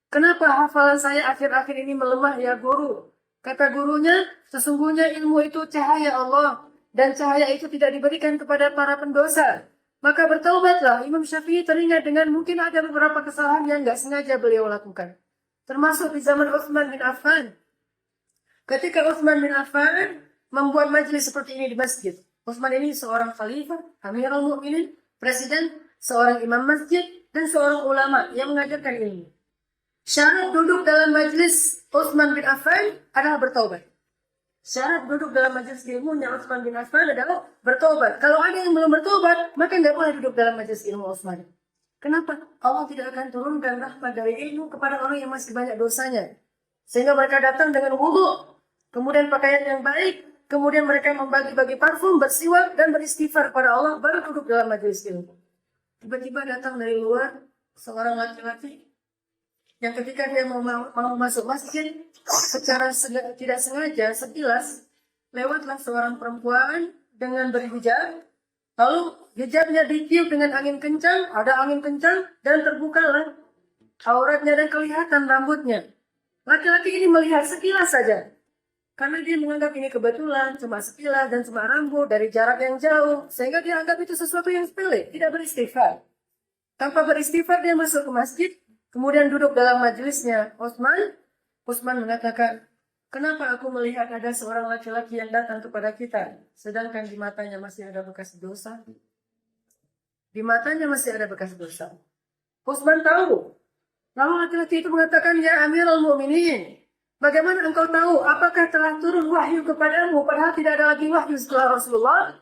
Kenapa hafalan saya akhir-akhir ini melemah ya guru? Kata gurunya, sesungguhnya ilmu itu cahaya Allah. Dan cahaya itu tidak diberikan kepada para pendosa. Maka bertaubatlah. Imam Syafi'i teringat dengan mungkin ada beberapa kesalahan yang nggak sengaja beliau lakukan. Termasuk di zaman Utsman bin Affan. Ketika Utsman bin Affan membuat majelis seperti ini di masjid. Utsman ini seorang khalifah, Amirul Mukminin, presiden, seorang imam masjid, dan seorang ulama yang mengajarkan ilmu. Syarat duduk dalam majelis Utsman bin Affan adalah bertaubat. Syarat duduk dalam majelis ilmunya Utsman bin Affan adalah bertaubat. Kalau ada yang belum bertaubat, maka nggak boleh duduk dalam majelis ilmu Utsman. Kenapa? Allah tidak akan turunkan rahmat dari ilmu kepada orang yang masih banyak dosanya. Sehingga mereka datang dengan wudu, kemudian pakaian yang baik, kemudian mereka membagi-bagi parfum, bersiwak, dan beristighfar kepada Allah, baru duduk dalam majelis ilmu. Tiba-tiba datang dari luar seorang laki-laki yang ketika dia mau masuk masjid, secara tidak sengaja, sekilas, lewatlah seorang perempuan dengan berhijab. Lalu hijabnya ditiup dengan angin kencang, ada angin kencang, dan terbukalah auratnya dan kelihatan rambutnya. Laki-laki ini melihat sekilas saja. Karena dia menganggap ini kebetulan, cuma sekilas dan cuma rambut dari jarak yang jauh. Sehingga dia anggap itu sesuatu yang sepele, tidak beristighfar. Tanpa beristighfar dia masuk ke masjid, kemudian duduk dalam majelisnya Utsman. Utsman mengatakan, kenapa aku melihat ada seorang laki-laki yang datang kepada kita, sedangkan di matanya masih ada bekas dosa? Di matanya masih ada bekas dosa. Utsman tahu. Lalu laki-laki itu mengatakan, ya Amirul Mukminin, bagaimana engkau tahu? Apakah telah turun wahyu kepadamu? Padahal tidak ada lagi wahyu setelah Rasulullah.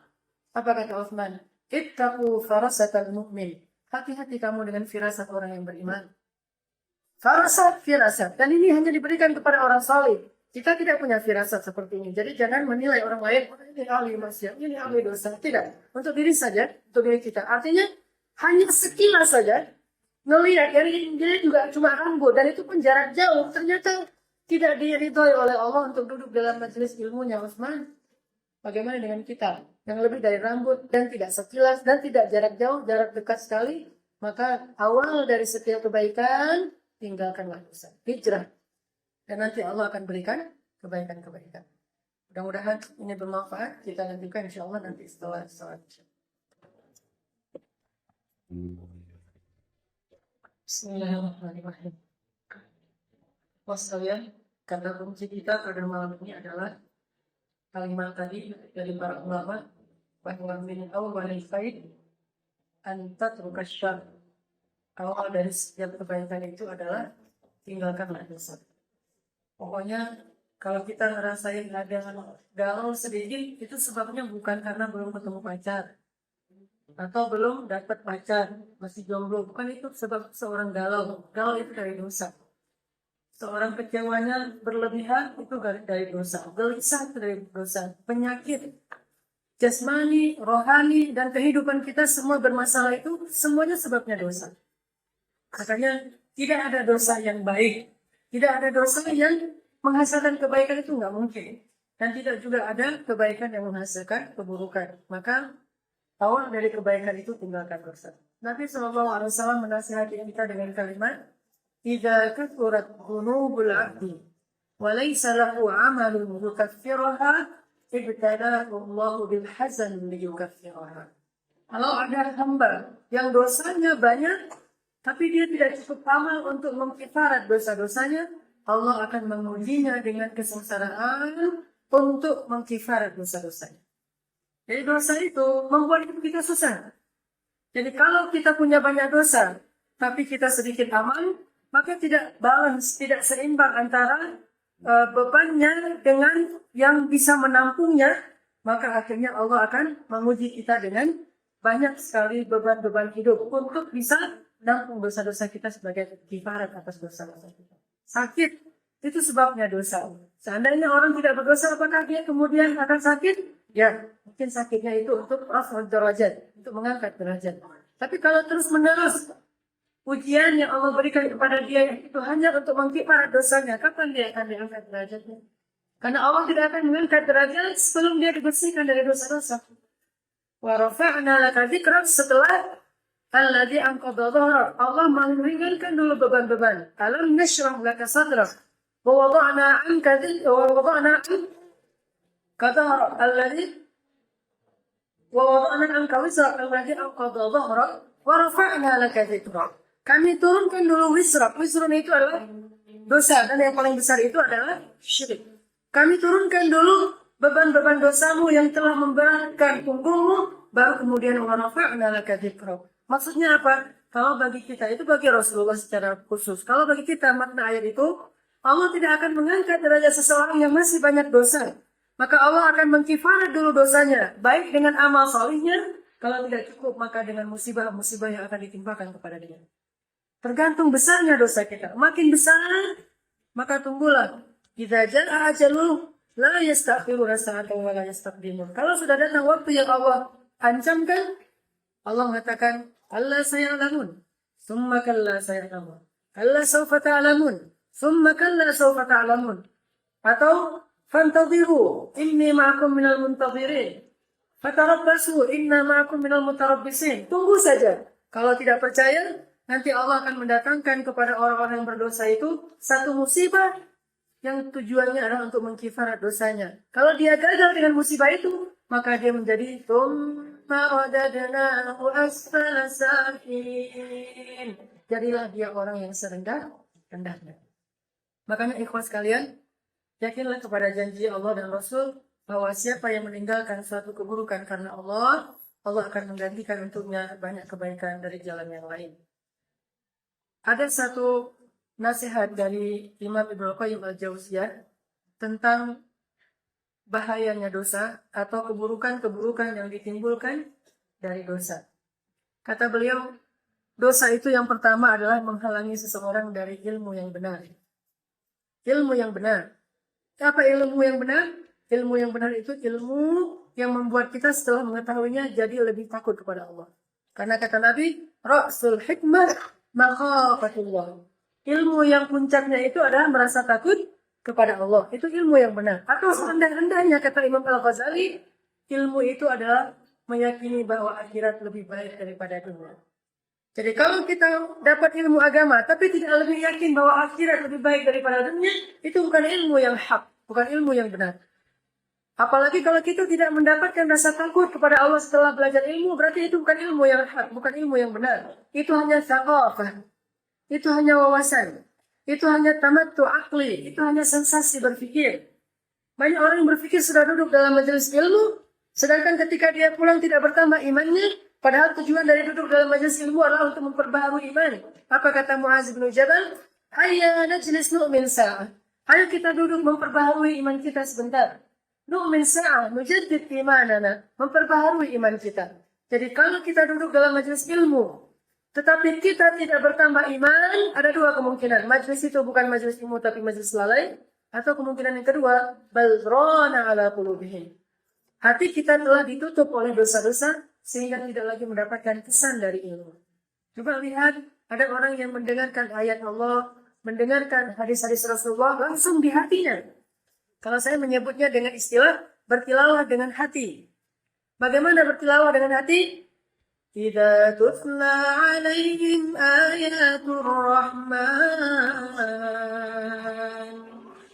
Apa kata Utsman? Ittaqu farasatal mu'min. Hati-hati kamu dengan firasat orang yang beriman. Farasat, firasat. Dan ini hanya diberikan kepada orang salih. Kita tidak punya firasat seperti ini. Jadi jangan menilai orang lain, oh, ini ahli maksiat, ini ahli dosa. Tidak. Untuk diri saja, untuk diri kita. Artinya, hanya sekilas saja, melihat dari dia juga cuma rambut. Dan itu pun jarak jauh. Ternyata tidak diridhoi oleh Allah untuk duduk dalam majelis ilmunya Utsman. Bagaimana dengan kita? Yang lebih dari rambut dan tidak sekilas dan tidak jarak jauh, jarak dekat sekali. Maka awal dari setiap kebaikan, tinggalkanlah dosa. Hijrah. Dan nanti Allah akan berikan kebaikan-kebaikan. Mudah-mudahan ini bermanfaat. Kita lanjutkan insya Allah nanti setelah sholat. Bismillahirrahmanirrahim. Wassalam. Kata kunci kita pada malam ini adalah kalimat tadi dari para ulama bahwa min awalil khair an tatruka syarr. Awal dari setiap kebaikan itu adalah tinggalkanlah dosa. Pokoknya kalau kita ngerasain ada galau sedikit, itu sebabnya bukan karena belum ketemu pacar atau belum dapat pacar, masih jomblo. Bukan itu sebab seorang galau. Galau itu dari dosa. Seorang kecewanya berlebihan itu dari dosa. Gelisah itu dari dosa. Penyakit jasmani, rohani, dan kehidupan kita semua bermasalah itu semuanya sebabnya dosa. Makanya tidak ada dosa yang baik. Tidak ada dosa yang menghasilkan kebaikan, itu nggak mungkin. Dan tidak juga ada kebaikan yang menghasilkan keburukan. Maka awal dari kebaikan itu tinggalkan dosa. Nabi SAW menasihati kita dengan kalimat, "Idza kathurat dzunubul 'abdi wa laysa lahu 'amalun yukaffiruha, ibtalahu Allahu bil hazan liyukaffiruha." Kalau ada hamba yang dosanya banyak, tapi dia tidak cukup amal untuk mengkifarat dosa-dosanya, Allah akan mengujinya dengan kesengsaraan untuk mengkifarat dosa-dosanya. Jadi dosa itu membuat hidup kita susah. Jadi kalau kita punya banyak dosa, tapi kita sedikit amal, maka tidak balance, tidak seimbang antara bebannya dengan yang bisa menampungnya, maka akhirnya Allah akan menguji kita dengan banyak sekali beban-beban hidup untuk bisa menampung dosa-dosa kita sebagai kifarat atas dosa-dosa kita. Sakit, itu sebabnya dosa. Seandainya orang tidak berdosa, apakah dia kemudian akan sakit? Ya, mungkin sakitnya itu untuk raf'ud derajat, untuk mengangkat derajat. Tapi kalau terus-menerus ujian yang Allah berikan kepada dia itu hanya untuk mengkifarat dosanya, kapan dia akan diangkat derajatnya? Karena Allah tidak akan mengangkat derajat sebelum dia dibersihkan dari dosa-dosa. Wa rafa'na laka dzikrak, setelah alladzi anqadha dhahrak, Allah meringankan dulu beban-beban. Alam nashrah laka sadrak wa wada'na 'anka dhahrak alladzi wa wada'na 'anka wizrak alladzi anqadha dhahrak wa rafa'na laka dzikrak. Kami turunkan dulu wisrak. Wisrun itu adalah dosa, dan yang paling besar itu adalah syirik. Kami turunkan dulu beban-beban dosamu yang telah memberatkan punggungmu, baru kemudian wa rafa'na laka dzikrak. Maksudnya apa? Kalau bagi kita, itu bagi Rasulullah secara khusus. Kalau bagi kita makna ayat itu, Allah tidak akan mengangkat derajat seseorang yang masih banyak dosa. Maka Allah akan mengkifarat dulu dosanya, baik dengan amal salihnya, kalau tidak cukup maka dengan musibah-musibah yang akan ditimpakan kepada dia. Tergantung besarnya dosa kita. Makin besar, maka tunggulah. Idza jaa ajaluhum la yastakhiruna sa'atan wa la yastaqdimun. Kalau sudah datang waktu yang Allah ancamkan, Allah mengatakan, "Allah sayalamun, summa kalla sayalamun. Allah sawfa ta'lamun, summa kalla sawfa ta'lamun." Atau fantadhiru inni ma'akum minal muntadhirin. Fatarabbasu inna ma'akum minal mutarabbisin. Tunggu saja. Kalau tidak percaya, nanti Allah akan mendatangkan kepada orang-orang yang berdosa itu satu musibah yang tujuannya adalah untuk mengkifarat dosanya. Kalau dia gagal dengan musibah itu, maka dia menjadi tsumma radadnahu asfala safilin. Jadilah dia orang yang serendah-rendahnya. Makanya ikhwas sekalian, yakinlah kepada janji Allah dan Rasul bahwa siapa yang meninggalkan suatu keburukan karena Allah, Allah akan menggantikan untuknya banyak kebaikan dari jalan yang lain. Ada satu nasihat dari Imam Ibnu Qayyim al-Jauziyah tentang bahayanya dosa atau keburukan-keburukan yang ditimbulkan dari dosa. Kata beliau, dosa itu yang pertama adalah menghalangi seseorang dari ilmu yang benar. Ilmu yang benar. Apa ilmu yang benar? Ilmu yang benar itu ilmu yang membuat kita setelah mengetahuinya jadi lebih takut kepada Allah. Karena kata Nabi, Ra'sul hikmah makhafatullah. Ilmu yang puncaknya itu adalah merasa takut kepada Allah. Itu ilmu yang benar. Atau serendah-rendahnya kata Imam Al-Ghazali, ilmu itu adalah meyakini bahwa akhirat lebih baik daripada dunia. Jadi kalau kita dapat ilmu agama tapi tidak lebih yakin bahwa akhirat lebih baik daripada dunia, itu bukan ilmu yang hak, bukan ilmu yang benar. Apalagi kalau kita tidak mendapatkan rasa takut kepada Allah setelah belajar ilmu, berarti itu bukan ilmu yang hak, bukan ilmu yang benar. Itu hanya thaqafah, itu hanya wawasan, itu hanya tamattu akli, itu hanya sensasi berpikir. Banyak orang yang berpikir sudah duduk dalam majelis ilmu, sedangkan ketika dia pulang tidak bertambah imannya, padahal tujuan dari duduk dalam majelis ilmu adalah untuk memperbaharui iman. Apa kata Mu'adz bin Jabal? Hayya najlis nu'min sa'ah. Ayo kita duduk memperbaharui iman kita sebentar. Nu'min sa'ah, nujaddid imanana, memperbaharui iman kita. Jadi kalau kita duduk dalam majelis ilmu, tetapi kita tidak bertambah iman, ada dua kemungkinan. Majelis itu bukan majelis ilmu tapi majelis lalai. Atau kemungkinan yang kedua, bal rana ala qulubihim. Hati kita telah ditutup oleh dosa-dosa sehingga tidak lagi mendapatkan kesan dari ilmu. Coba lihat, ada orang yang mendengarkan ayat Allah, mendengarkan hadis-hadis Rasulullah langsung di hatinya. Kalau saya menyebutnya dengan istilah bertilawah dengan hati. Bagaimana bertilawah dengan hati? Idza tutla 'alaihim ayatul rahman.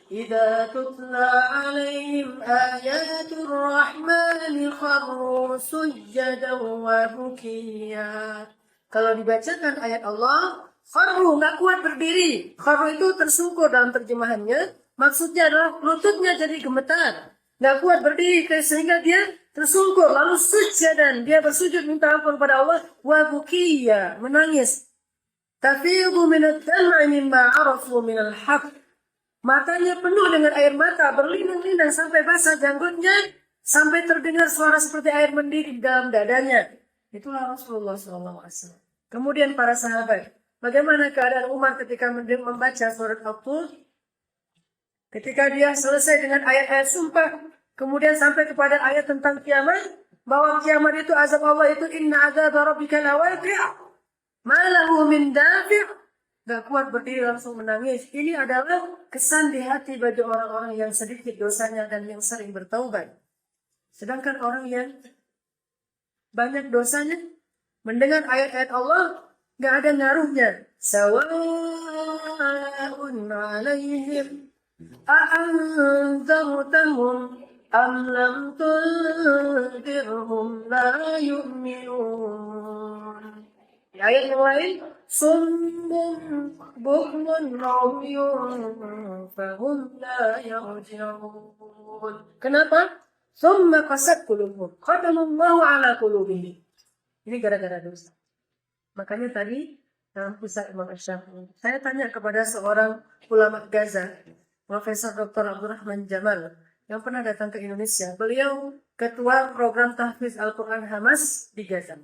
Idza tutla 'alaihim ayatul rahman kharru sujjadan wa bukiya. Kalau dibacakan ayat Allah, kharru, nggak kuat berdiri. Kharru itu tersungkur dalam terjemahannya. Maksudnya adalah lututnya jadi gemetar. Nggak kuat berdiri sehingga dia tersungkur. Lalu sujjadan, dia bersujud minta ampun kepada Allah. Wa bukiya, menangis. Tafidu minad dam'i mimma arafu minal haq. Matanya penuh dengan air mata, berlinang-linang sampai basah janggutnya, sampai terdengar suara seperti air mendidih dalam dadanya. Itulah Rasulullah SAW. Kemudian para sahabat, bagaimana keadaan Umar ketika membaca surat Al-Tur? Ketika dia selesai dengan ayat-ayat sumpah, Kemudian sampai kepada ayat tentang kiamat, bahwa kiamat itu azab Allah itu inna azab rabbika lawaqi' ma lahu min dafi'. Gak kuat berdiri langsung menangis. Ini adalah kesan di hati bagi orang-orang yang sedikit dosanya dan yang sering bertaubat. Sedangkan orang yang banyak dosanya, mendengar ayat-ayat Allah, gak ada ngaruhnya. Sawa'un 'alaihim a'anzartahum am lam tunzirhum la yu'minun. Di ayat yang lain, summun bukmun umyun fahum la yarji'un. Kenapa? Summa qasat qulubuhum khatamallahu ala qulubihim. Ini gara-gara dosa. Makanya tadi dalam kisah Imam Asy-Syafi'i, saya tanya kepada seorang ulama Gaza, Profesor Dr. Abdurrahman Jamal, yang pernah datang ke Indonesia. Beliau ketua program tahfiz Al-Quran Hamas di Gaza.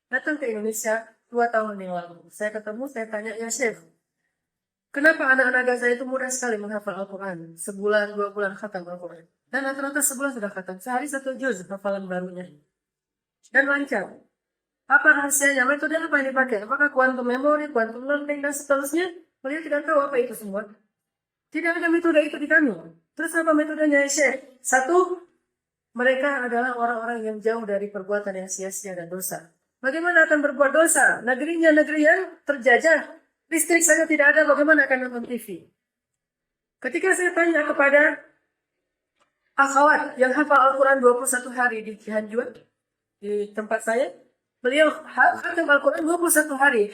Datang ke Indonesia 2 tahun yang lalu. Saya ketemu, saya tanya, ya Syekh, kenapa anak-anak Gaza itu mudah sekali menghafal Al-Quran? Sebulan, 2 bulan khatam Al-Quran. Dan rata-rata sebulan sudah khatam. Sehari 1 juz hafalan barunya. Dan lancar. Apa rahasianya? Metode apa yang dipakai? Apakah quantum memory, quantum learning, dan seterusnya? Beliau tidak tahu apa itu semua. Tidak ada metode itu di kami. Terus apa metodenya, Syekh? 1, mereka adalah orang-orang yang jauh dari perbuatan yang sia-sia dan dosa. Bagaimana akan berbuat dosa? Negerinya negeri yang terjajah. Listrik saja tidak ada, bagaimana akan nonton TV? Ketika saya tanya kepada akhwat yang hafal Al-Quran 21 hari di Cianjur, di tempat saya, beliau khatam Al-Quran 21 hari.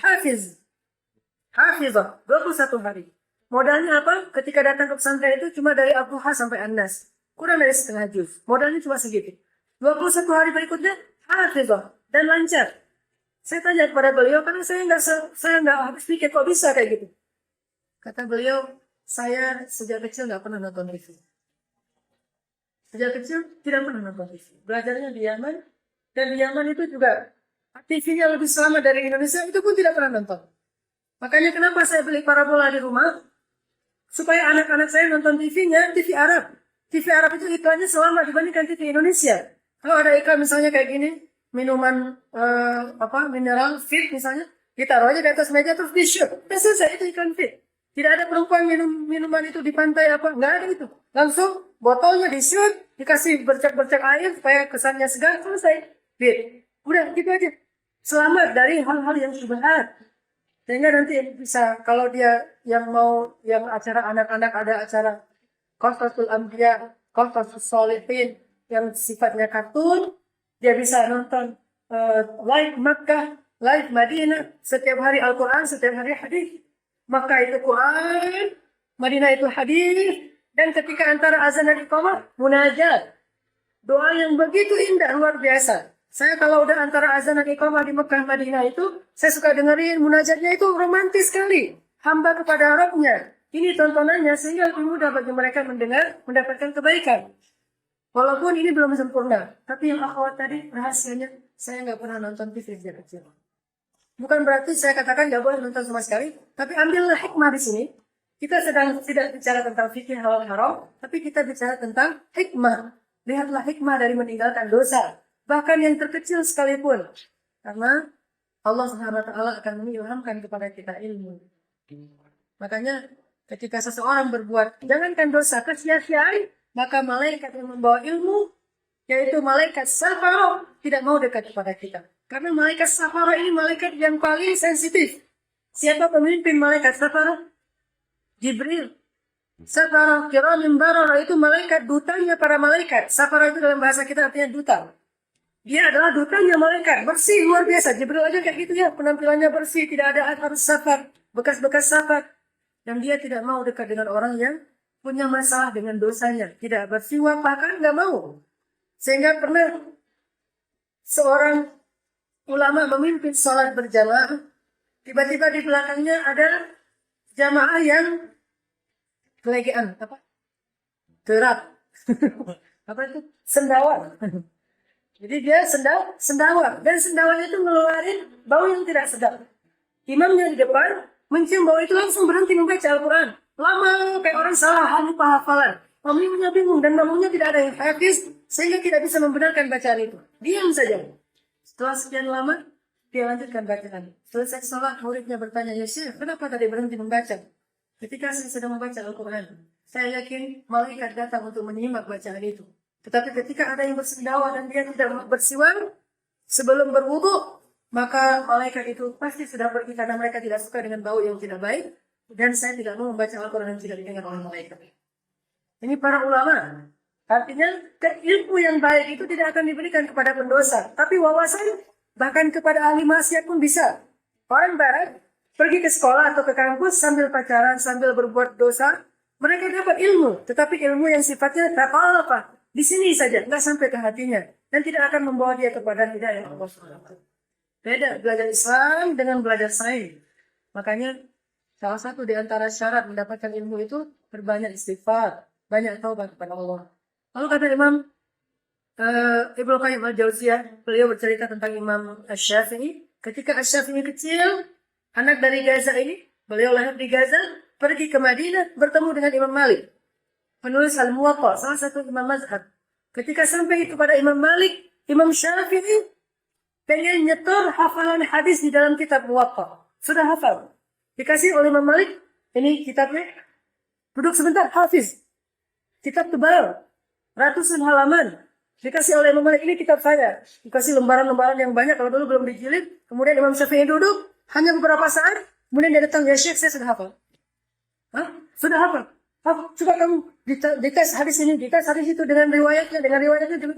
Hafizah 21 hari. Modalnya apa? Ketika datang ke pesantren itu cuma dari Al-Duha sampai An-Nas. Kurang dari setengah juz. Modalnya cuma segitu. 21 hari berikutnya, hafizah. Dan lancar. Saya tanya kepada beliau, karena saya nggak habis pikir kok bisa kayak gitu. Kata beliau, saya sejak kecil nggak pernah nonton TV. Sejak kecil tidak pernah nonton TV. Belajarnya di Yaman. Dan di Yaman itu juga TV-nya lebih selamat dari Indonesia, itu pun tidak pernah nonton. Makanya kenapa saya beli parabola di rumah? Supaya anak-anak saya nonton TV-nya, TV Arab. TV Arab itu iklannya selamat dibandingkan TV Indonesia. Kalau ada iklan misalnya kayak gini, minuman mineral fit misalnya, ditaruh aja di atas meja terus di shoot. Dan selesai, itu iklan fit. Tidak ada perempuan minum minuman itu di pantai apa, nggak ada itu. Langsung botolnya di shoot, dikasih bercak-bercak air supaya kesannya segar, selesai. Fit. Udah gitu aja. Selamat dari hal-hal yang syubhat. Sehingga nanti bisa, kalau dia yang acara anak-anak, ada acara Qasasul Anbiya, Qasasul Sholihin yang sifatnya kartun, dia bisa nonton live Makkah, live Madinah, setiap hari Al-Quran, setiap hari hadis. Makkah itu Quran, Madinah itu hadis, dan ketika antara azan dan iqamah, munajat. Doa yang begitu indah, luar biasa. Saya kalau udah antara azan dan iqamah di Mekah Madinah itu, saya suka dengerin munajatnya itu romantis sekali. Hamba kepada Rabbnya. Ini tontonannya sehingga lebih mudah bagi mereka mendengar, mendapatkan kebaikan. Walaupun ini belum sempurna. Tapi yang akhwat tadi, rahasianya, saya nggak pernah nonton TV sejak kecil. Bukan berarti saya katakan nggak boleh nonton sama sekali, tapi ambillah hikmah di sini. Kita sedang tidak bicara tentang fikih halal haram, tapi kita bicara tentang hikmah. Lihatlah hikmah dari meninggalkan dosa. Bahkan yang terkecil sekalipun. Karena Allah Subhanahu wa taala akan mengilhamkan kepada kita ilmu. Makanya ketika seseorang berbuat jangankan dosa, kesia-siaan, maka malaikat yang membawa ilmu, yaitu malaikat Safarah, tidak mau dekat kepada kita. Karena malaikat Safarah ini malaikat yang paling sensitif. Siapa pemimpin malaikat Safarah? Jibril. Safarah kiramin barara itu malaikat, dutanya para malaikat. Safarah itu dalam bahasa kita artinya duta. Dia adalah dutanya malaikat, bersih luar biasa. Jibril aja kayak gitu ya, penampilannya bersih, tidak ada athar safar, bekas-bekas safar. Dan dia tidak mau dekat dengan orang yang punya masalah dengan dosanya, tidak bersiwak, bahkan nggak mau. Sehingga pernah seorang ulama memimpin sholat berjamaah, tiba-tiba di belakangnya ada jamaah yang kelegean, terap, itu sendawa. Jadi dia sendawa, dan sendawanya itu ngeluarin bau yang tidak sedap. Imamnya di depan mencium bau itu langsung berhenti membaca Al-Quran. Lama kayak orang salah lupa hafalan. Maminya bingung dan mamunya tidak ada yang hafiz sehingga tidak bisa membenarkan bacaan itu. Diam saja. Setelah sekian lama, dia lanjutkan bacaan. Selesai sholat, muridnya bertanya, ya Syekh, kenapa tadi berhenti membaca? Ketika saya sedang membaca Al-Quran, saya yakin malaikat datang untuk menyimak bacaan itu. Tetapi ketika ada yang bersendawa dan dia tidak bersiwak sebelum berwudu, maka malaikat itu pasti sudah pergi karena mereka tidak suka dengan bau yang tidak baik. Dan saya tidak mau membaca Al-Quran yang tidak didengar oleh malaikat. Ini para ulama. Artinya ilmu yang baik itu tidak akan diberikan kepada pendosa. Tapi wawasan bahkan kepada ahli maksiat pun bisa. Orang barat pergi ke sekolah atau ke kampus sambil pacaran, sambil berbuat dosa. Mereka dapat ilmu. Tetapi ilmu yang sifatnya tak apa-apa. Di sini saja, nggak sampai ke hatinya. Dan tidak akan membawa dia kepada hidayah Allah SWT. Beda belajar Islam dengan belajar sains. Makanya salah satu di antara syarat mendapatkan ilmu itu berbanyak istighfar. Banyak taubat kepada Allah. Lalu kata Imam Ibnu Qayyim al-Jauziyah, beliau bercerita tentang Imam Asy-Syafi'i. Ketika Asy-Syafi'i kecil, anak dari Gaza ini, beliau lahir di Gaza, pergi ke Madinah, bertemu dengan Imam Malik, penulis Al-Muwatta, salah satu imam mazhab. Ketika sampai kepada Imam Malik, Imam Syafi'i pengen nyetor hafalan hadis di dalam kitab Muwatta. Sudah hafal. Dikasih oleh Imam Malik, ini kitabnya. Duduk sebentar, hafiz. Kitab tebal, ratusan halaman. Dikasih oleh Imam Malik, ini kitab saya. Dikasih lembaran-lembaran yang banyak, kalau dulu belum dijilid. Kemudian Imam Syafi'i duduk, hanya beberapa saat. Kemudian dia datang, ya Syekh, saya sudah hafal. Hah? Sudah hafal? Coba kamu dites hadis ini, dites hadis itu dengan riwayatnya,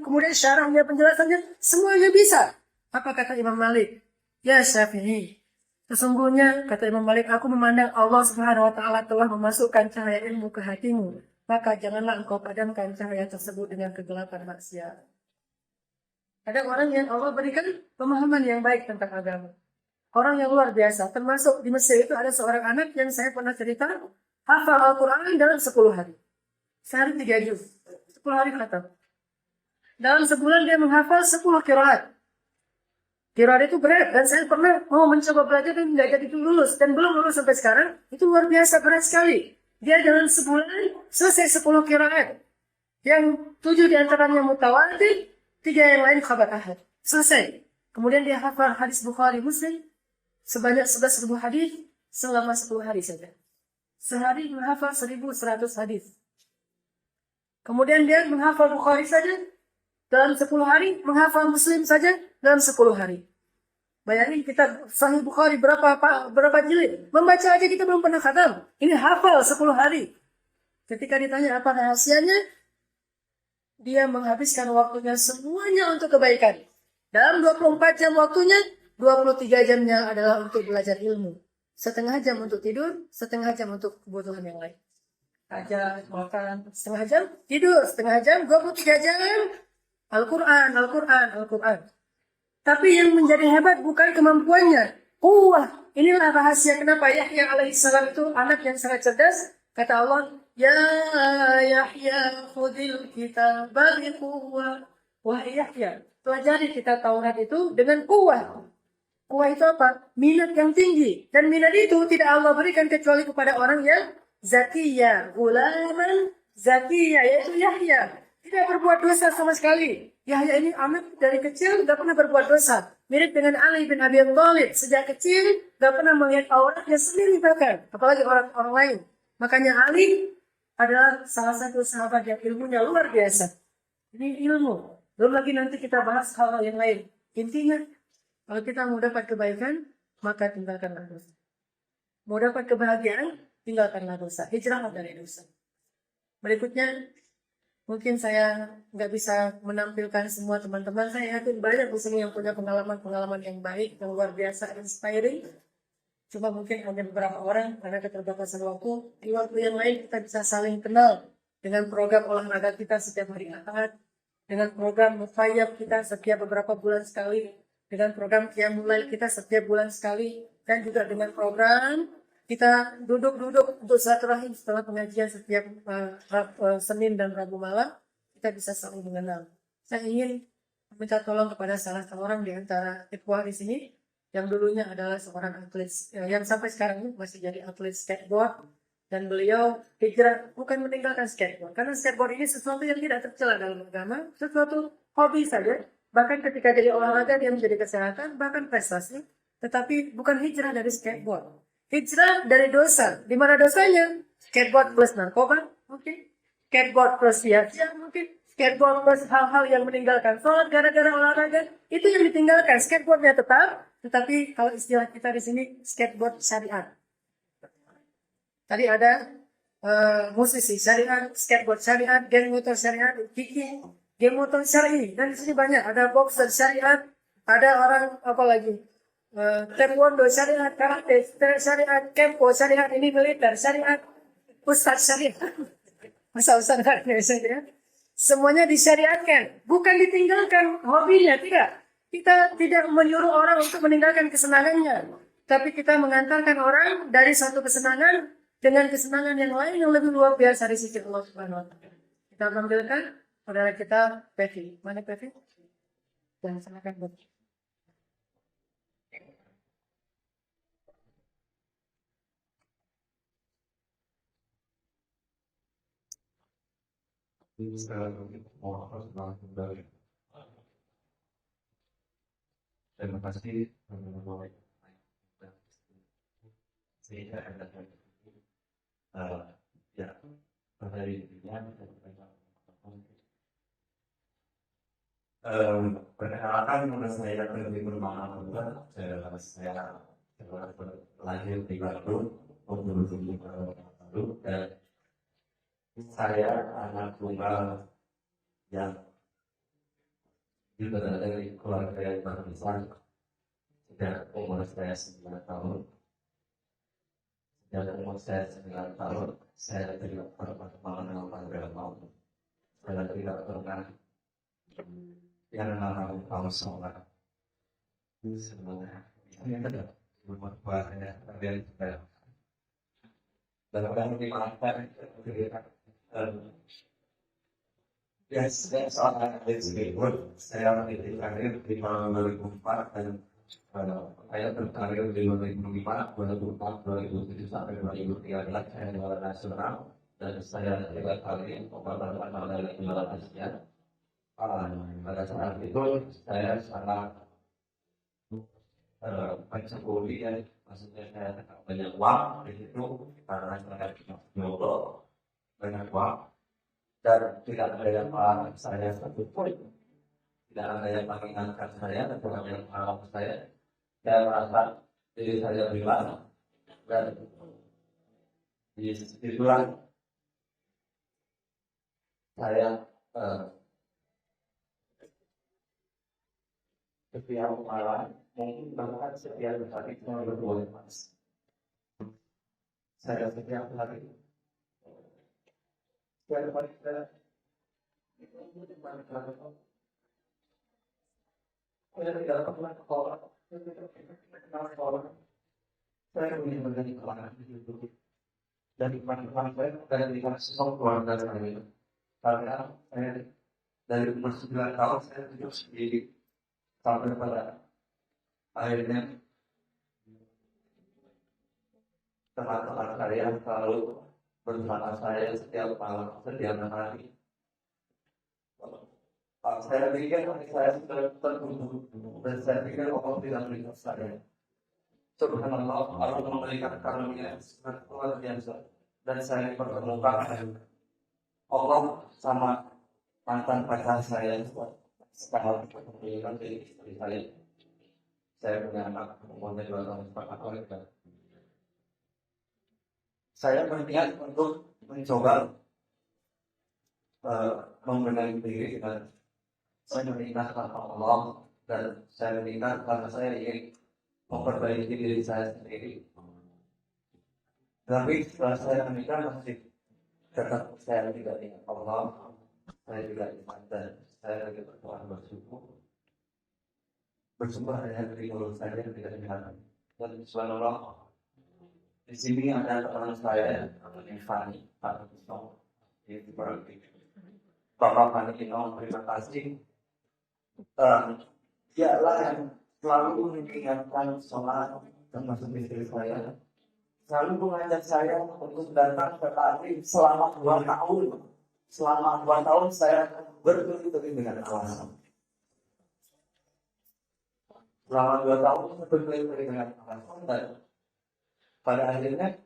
kemudian syarahnya, penjelasannya, semuanya bisa. Apa kata Imam Malik? Ya Syafi'i, sesungguhnya, kata Imam Malik, aku memandang Allah Subhanahu wa Ta'ala telah memasukkan cahaya ilmu ke hatimu. Maka janganlah engkau padamkan cahaya tersebut dengan kegelapan maksiat. Ada orang yang Allah berikan pemahaman yang baik tentang agama. Orang yang luar biasa. Termasuk di Mesir itu ada seorang anak yang saya pernah cerita, hafal Al-Quran dalam 10 hari. Sehari 3 juz. 10 hari khatam. Dalam sebulan dia menghafal 10 qiraat. Qiraat itu berat. Dan saya pernah mau mencoba belajar dan tidak jadi lulus. Dan belum lulus sampai sekarang. Itu luar biasa, berat sekali. Dia dalam sebulan selesai 10 qiraat. Yang 7 diantaranya mutawatir, 3 yang lain khabar ahad. Selesai. Kemudian dia hafal hadis Bukhari Muslim sebanyak 11.000 hadis selama 10 hari saja. Sehari menghafal 1.100 hadis. Kemudian dia menghafal Bukhari saja dalam 10 hari, menghafal Muslim saja dalam 10 hari. Bayangin kita Sahih Bukhari berapa jilid. Membaca aja kita belum pernah khatam. Ini hafal 10 hari. Ketika ditanya apa rahasianya, dia menghabiskan waktunya semuanya untuk kebaikan. Dalam 24 jam waktunya, 23 jamnya adalah untuk belajar ilmu. Setengah jam untuk tidur, setengah jam untuk kebutuhan yang lain. Aja makan, setengah jam tidur, setengah jam, 23 jam Al-Quran. Tapi yang menjadi hebat bukan kemampuannya. Inilah rahasia kenapa Yahya alaihissalam itu anak yang sangat cerdas. Kata Allah, ya Yahya khudil kitaba biquwwah. Wahai Yahya, pelajari kitab Taurat itu dengan kuwah. Kuwah itu apa? Minat yang tinggi. Dan minat itu tidak Allah berikan kecuali kepada orang yang zakiyah. Gulaman zakiyah, yaitu Yahya. Tidak berbuat dosa sama sekali. Yahya ini anak dari kecil tidak pernah berbuat dosa. Mirip dengan Ali bin Abi Thalib. Sejak kecil tidak pernah melihat auratnya sendiri bahkan. Apalagi orang lain. Makanya Ali adalah salah satu sahabat yang ilmunya luar biasa. Ini ilmu. Belum lagi nanti kita bahas hal yang lain. Intinya, kalau kita mau dapat kebaikan, maka tinggalkanlah dosa. Mau dapat kebahagiaan, tinggalkanlah dosa. Hijrahlah dari dosa. Berikutnya, mungkin saya nggak bisa menampilkan semua teman-teman. Saya yakin banyak di sini yang punya pengalaman-pengalaman yang baik, yang luar biasa, inspiring. Cuma mungkin hanya beberapa orang karena keterbatasan waktu. Di waktu yang lain kita bisa saling kenal dengan program olahraga kita setiap hari Ahad, dengan program mufayab kita setiap beberapa bulan sekali, dengan program qiyamul lail kita setiap bulan sekali, dan juga dengan program kita duduk-duduk untuk silaturahim setelah pengajian setiap Senin dan Rabu malam. Kita bisa saling mengenal. Saya ingin minta tolong kepada salah seorang di antara ikhwah di sini yang dulunya adalah seorang atlet, yang sampai sekarang ini masih jadi atlet skateboard. Dan beliau hijrah bukan meninggalkan skateboard. Karena skateboard ini sesuatu yang tidak tercela dalam agama, sesuatu hobi saja. Bahkan ketika jadi olahraga dia menjadi kesehatan, bahkan prestasi. Tetapi bukan hijrah dari skateboard. Hijrah dari dosa. Di mana dosanya? Skateboard plus narkoba, mungkin. Skateboard plus sia-sia, mungkin. Skateboard plus hal-hal yang meninggalkan sholat gara-gara olahraga. Itu yang ditinggalkan. Skateboardnya tetap. Tetapi kalau istilah kita di sini, skateboard syariat. Tadi ada musisi syariat, skateboard syariat, geng motor syariat, viking, geng motor syariat. Dan di sini banyak. Ada boxer syariat, ada orang apa lagi? Taekwondo syariat, karate syariat, kempo syariat, ini militer syariat, ustadz syariat, ustadz syariat. Semuanya disyariatkan, bukan ditinggalkan hobinya, tidak. Kita tidak menyuruh orang untuk meninggalkan kesenangannya, tapi kita mengantarkan orang dari satu kesenangan dengan kesenangan yang lain yang lebih luar biasa dari sisi Allah Subhanahu wa taala. Kita tampilkan saudara kita Pevi. Mana Pevi? Dan silakan buat. Terima kasih. Sehingga ya dari perkenalkan menurut saya lebih bermanfaat. Saya lahir di Bandung tahun 2000 dan saya anak tunggal yang juga dari keluarga yang berbesar. Sejak umur saya 9 tahun, saya tidak pernah mengenal agama. Saya tidak pernah yang namanya kaum sholat. Sebenarnya ini adalah bermanfaatnya dari kita. Dalam hal ini saya seorang skateboard. Saya berkarir di tahun 2004 dan saya berkarir di 2005, 2004, 2007 sampai 2013 saya juara nasional dan saya juga kali pembahasan dari juara Asia. Pada saat itu saya sangat mencuri ya, maksudnya saya banyak uang di situ karena saya nyobol banyak uang dan tidak ada yang melarang saya satu poin, tidak ada yang mengingatkan saya dan tidak ada yang melarang saya. Saya merasa diri saya bebas dan disitulah saya setiap malam mungkin bahkan setiap hari saya berdua mas. Saya setiap hari saya tidak pernah sekolah. Saya ingin menjadi kelangan hidup dan teman-teman saya dari sesuatu keluarga saya. Karena saya dari umur 9 tahun saya hidup sendiri sampai pada akhirnya teman-teman saya selalu bersama saya setiap malam, setiap hari. Saya pikir saya sudah tertutup dan saya pikir Allah tidak melihat saya. Subhanallah, Allah memberikan karunia sangat luar biasa dan saya pertemukan Allah sama mantan pacar saya sekarang memberikan istri saya. Saya punya anak umurnya 2 tahun 4 tahun. Saya berniat untuk mencoba membenahi diri dan saya menikah karena Allah dan saya menikah karena saya ingin memperbaiki diri saya sendiri. Tapi setelah saya menikah masih tetap saya tidak ingat Allah, saya tidak ingat dan saya juga berdoa bersyukur hanya dari mulut saya tidak ingat. Dan subhanallah di sini ada teman saya namanya Fani Pak Kusno, itu berarti Bapak Fani Kino, terima kasih. Dialah yang selalu mengingatkan sholat termasuk istri saya Lalu mengajak saya untuk datang ke Tarim selama 2 tahun. Selama 2 tahun saya berkeliling dengan alasan. Selama 2 tahun saya berkeliling dengan alasan dan pada akhirnya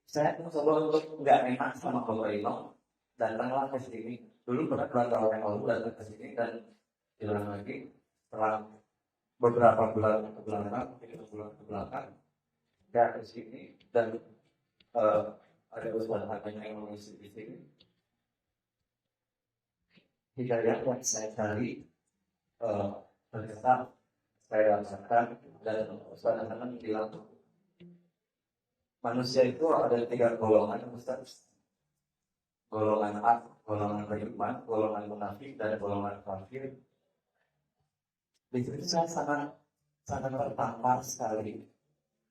saya mencoba untuk nggak enak sama Bapak Ino, datanglah ke sini. Dulu pernah 2 tahun yang lalu datang ke sini dan bilang lagi setelah beberapa bulan ke belakang, 3 bulan ke belakang, saya ke sini dan ada usaha katanya yang mengisi di sini. Hidayah yang saya cari ternyata saya rasakan dan Ustaz Hanan bilang manusia itu ada 3 golongan, Ustaz. Golongan A, golongan beriman, golongan munafik, dan golongan kafir. Di situ saya sangat tertampar sekali.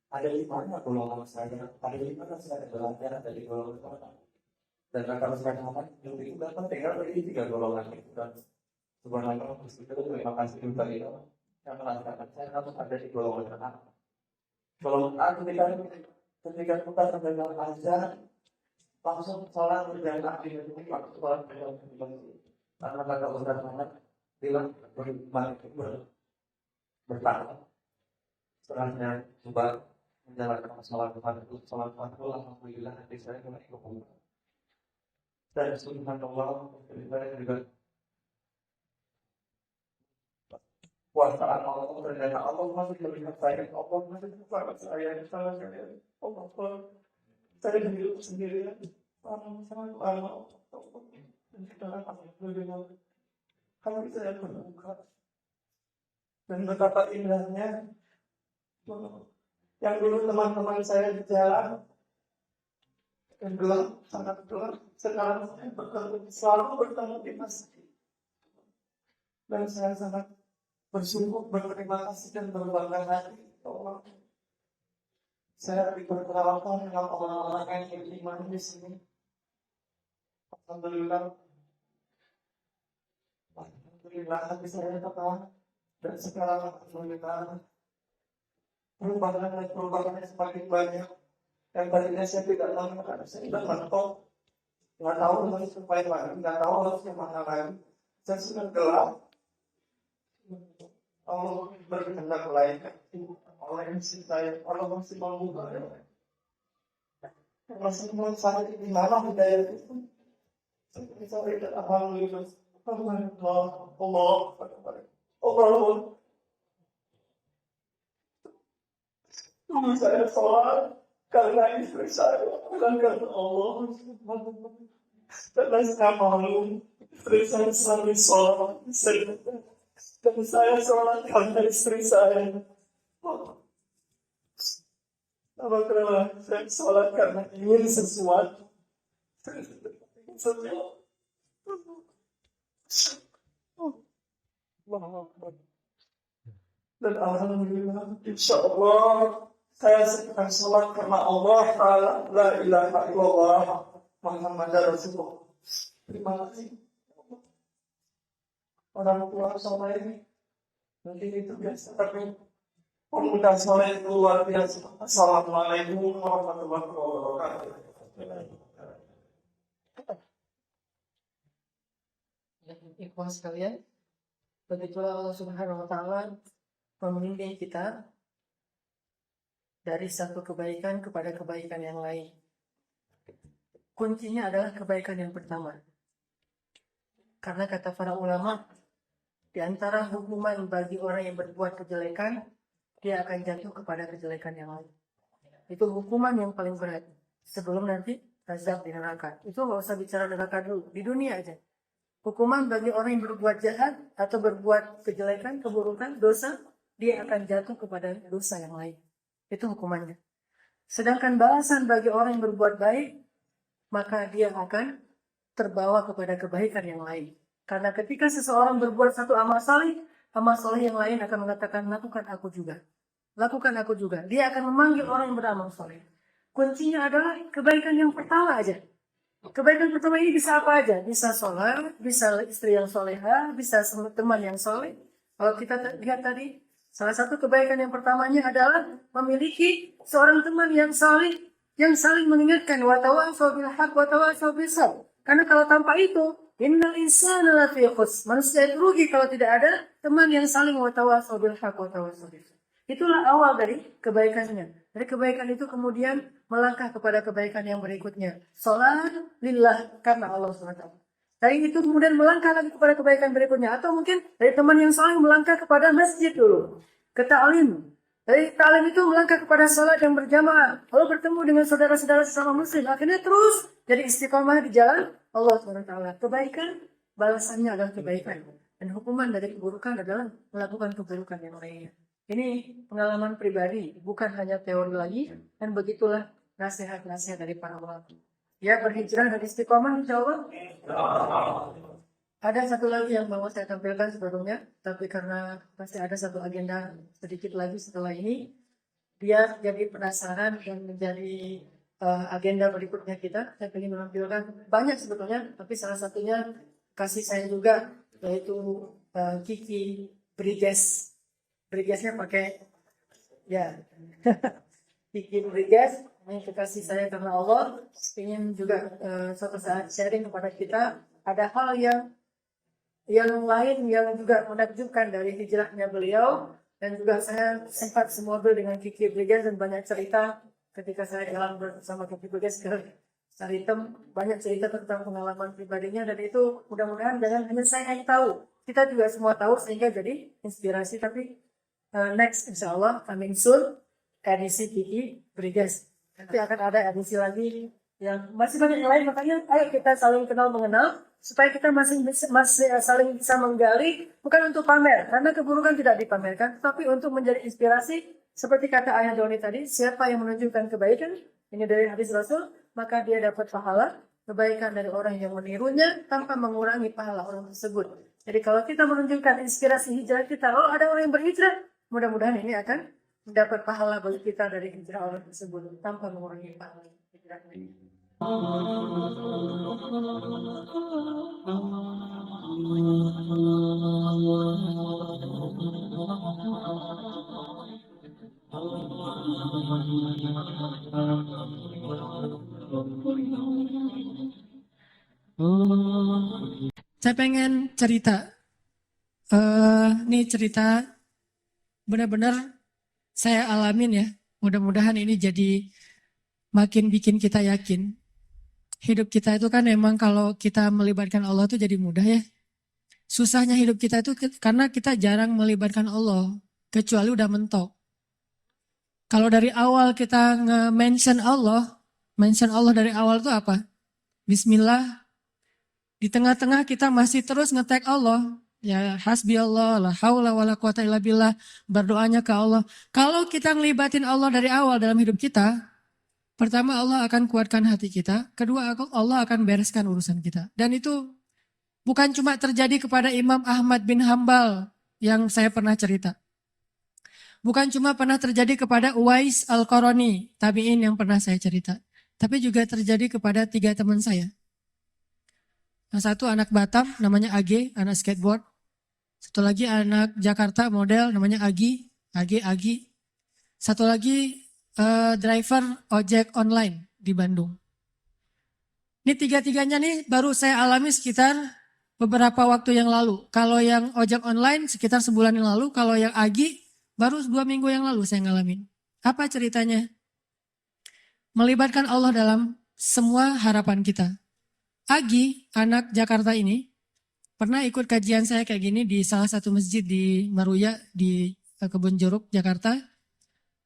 Ada 5 golongan saya, ada 5 saya belajar dari golongan orang. Dan kalau saya katakan, itu dapat tinggal dari 3 golongan itu dan sebenarnya itu terima kasih juga itu yang mengatakan saya harus ada di golongan A. Golongan A ketika kita terdengar azan langsung sholat berjamaah di waktu sholat karena kata Ustaz Muhammad bilang bertahan. Setelahnya coba menjalankan sholat fardu, alhamdulillah hati saya mulai berubah. Dan subhanallah, saya juga kuasaan Allah ternyata Allah masih melihat saya, Allah masih bersama saya, salah saya, Allah saya hidup sendirian, sangat lama, dan sekarang alhamdulillah kami saya berbuka dan betapa indahnya yang dulu teman-teman saya di jalan yang gelap, sangat gelap, sekarang saya selalu bertemu di masjid dan saya sangat bersyukur, berterima kasih dan berbangga hati Allah. Saya diperkenalkan dengan orang-orang yang beriman di sini. Alhamdulillah hati saya tenang dan sekarang alhamdulillah perubahan semakin banyak. Yang tadinya saya tidak tahu karena saya sudah mentok, nggak tahu harus supaya mana, nggak tahu harus kemana lagi. Saya sudah gelap. Allah berkehendak lain. Allah yang saya, Allah masih membuka. Masih saya di mana hidayah itu? Saya alhamdulillah. Allah. Saya sholat karena istri saya, bukan karena Allah. Karena saya malu, istri saya selalu sholat, dan saya sholat karena istri saya. Apakah saya sholat karena ingin sesuatu? Dan alhamdulillah, insya Allah saya akan sholat karena Allah Ta'ala, la ilaha illallah, Muhammad Rasulullah. Terima kasih. Orang tua soleh, nanti itu biasa, tapi pemuda soleh itu luar biasa. Assalamualaikum warahmatullahi wabarakatuh. Ikhwan sekalian, begitulah Allah Subhanahu wa Ta'ala membimbing kita dari satu kebaikan kepada kebaikan yang lain. Kuncinya adalah kebaikan yang pertama. Karena kata para ulama, di antara hukuman bagi orang yang berbuat kejelekan, dia akan jatuh kepada kejelekan yang lain. Itu hukuman yang paling berat. Sebelum nanti azab di neraka. Itu nggak usah bicara neraka dulu, di dunia aja. Hukuman bagi orang yang berbuat jahat atau berbuat kejelekan, keburukan, dosa, dia akan jatuh kepada dosa yang lain. Itu hukumannya. Sedangkan balasan bagi orang yang berbuat baik, maka dia akan terbawa kepada kebaikan yang lain. Karena ketika seseorang berbuat satu amal saleh yang lain akan mengatakan, lakukan aku juga. Lakukan aku juga. Dia akan memanggil orang yang beramal saleh. Kuncinya adalah kebaikan yang pertama aja. Kebaikan pertama ini bisa apa aja? Bisa sholat, bisa istri yang soleha, bisa teman yang soleh. Kalau kita lihat tadi, salah satu kebaikan yang pertamanya adalah memiliki seorang teman yang soleh, yang saling mengingatkan wa tawasau bil haq wa tawasau bis sabr. Karena kalau tanpa itu, innal insana lafi khusr. Manusia itu rugi kalau tidak ada teman yang saling wa tawasau bil haq wa tawasau bis sabr. Itulah awal dari kebaikannya. Dari kebaikan itu kemudian melangkah kepada kebaikan yang berikutnya. Salat lillah, karena Allah SWT. Dari itu kemudian melangkah lagi kepada kebaikan berikutnya. Atau mungkin dari teman yang saling melangkah kepada masjid dulu. Ke ta'lim. Dari ta'lim itu melangkah kepada salat yang berjamaah. Lalu bertemu dengan saudara-saudara sesama muslim. Akhirnya terus jadi istiqomah di jalan Allah SWT. Kebaikan, balasannya adalah kebaikan. Dan hukuman dari keburukan adalah melakukan keburukan yang lainnya. Ini pengalaman pribadi, bukan hanya teori lagi. Dan begitulah nasihat-nasihat dari para ulama. Ya, berhijrah dan istiqomah insya Allah. Ada satu lagi yang mau saya tampilkan sebelumnya, tapi karena pasti ada satu agenda sedikit lagi setelah ini, dia jadi penasaran dan menjadi agenda berikutnya kita. Saya ingin menampilkan banyak sebetulnya, tapi salah satunya kasih saya juga, yaitu Kiki Briges. Brigesnya pakai, ya, Kiki Briges. Ini kekasih saya karena Allah, ingin juga suatu saat sharing kepada kita. Ada hal yang lain yang juga menakjubkan dari hijrahnya beliau, dan juga saya sempat semobil dengan Kiki Briges dan banyak cerita ketika saya jalan bersama Kiki Briges ke Saritem, banyak cerita tentang pengalaman pribadinya, dan itu mudah-mudahan jangan hanya saya yang tahu, kita juga semua tahu sehingga jadi inspirasi. Tapi next insya Allah coming soon edisi Kiki Briges. Nanti akan ada edisi lagi yang masih banyak yang lain, makanya ayo kita saling kenal mengenal supaya kita masih saling bisa menggali, bukan untuk pamer, karena keburukan tidak dipamerkan, tapi untuk menjadi inspirasi. Seperti kata Ayah Doni tadi, siapa yang menunjukkan kebaikan, ini dari hadis Rasul, maka dia dapat pahala kebaikan dari orang yang menirunya tanpa mengurangi pahala orang tersebut. Jadi kalau kita menunjukkan inspirasi hijrah kita, oh ada orang yang berhijrah, mudah-mudahan ini akan mendapat pahala bagi kita dari hijrah orang tersebut tanpa mengurangi pahala hijrah. Saya pengen cerita. Ini cerita benar-benar saya alamin ya. Mudah-mudahan ini jadi makin bikin kita yakin. Hidup kita itu kan memang kalau kita melibatkan Allah itu jadi mudah ya. Susahnya hidup kita itu karena kita jarang melibatkan Allah. Kecuali udah mentok. Kalau dari awal kita mention Allah dari awal itu apa? Bismillah. Di tengah-tengah kita masih terus nge-tag Allah. Ya hasbi Allah, la haula wala quwata illa billah. Berdoanya ke Allah. Kalau kita ngelibatin Allah dari awal dalam hidup kita, pertama Allah akan kuatkan hati kita. Kedua Allah akan bereskan urusan kita. Dan itu bukan cuma terjadi kepada Imam Ahmad bin Hambal yang saya pernah cerita. Bukan cuma pernah terjadi kepada Uwais Al-Qarani, tabi'in yang pernah saya cerita. Tapi juga terjadi kepada 3 teman saya. Yang satu anak Batam namanya Age, anak skateboard. Satu lagi anak Jakarta model namanya Agi. Satu lagi driver ojek online di Bandung. Ini 3-tiganya nih baru saya alami sekitar beberapa waktu yang lalu. Kalau yang ojek online sekitar sebulan yang lalu. Kalau yang Agi baru 2 minggu yang lalu saya ngalamin. Apa ceritanya? Melibatkan Allah dalam semua harapan kita. Agi, anak Jakarta ini, pernah ikut kajian saya kayak gini di salah satu masjid di Maruya, di Kebun Jeruk, Jakarta.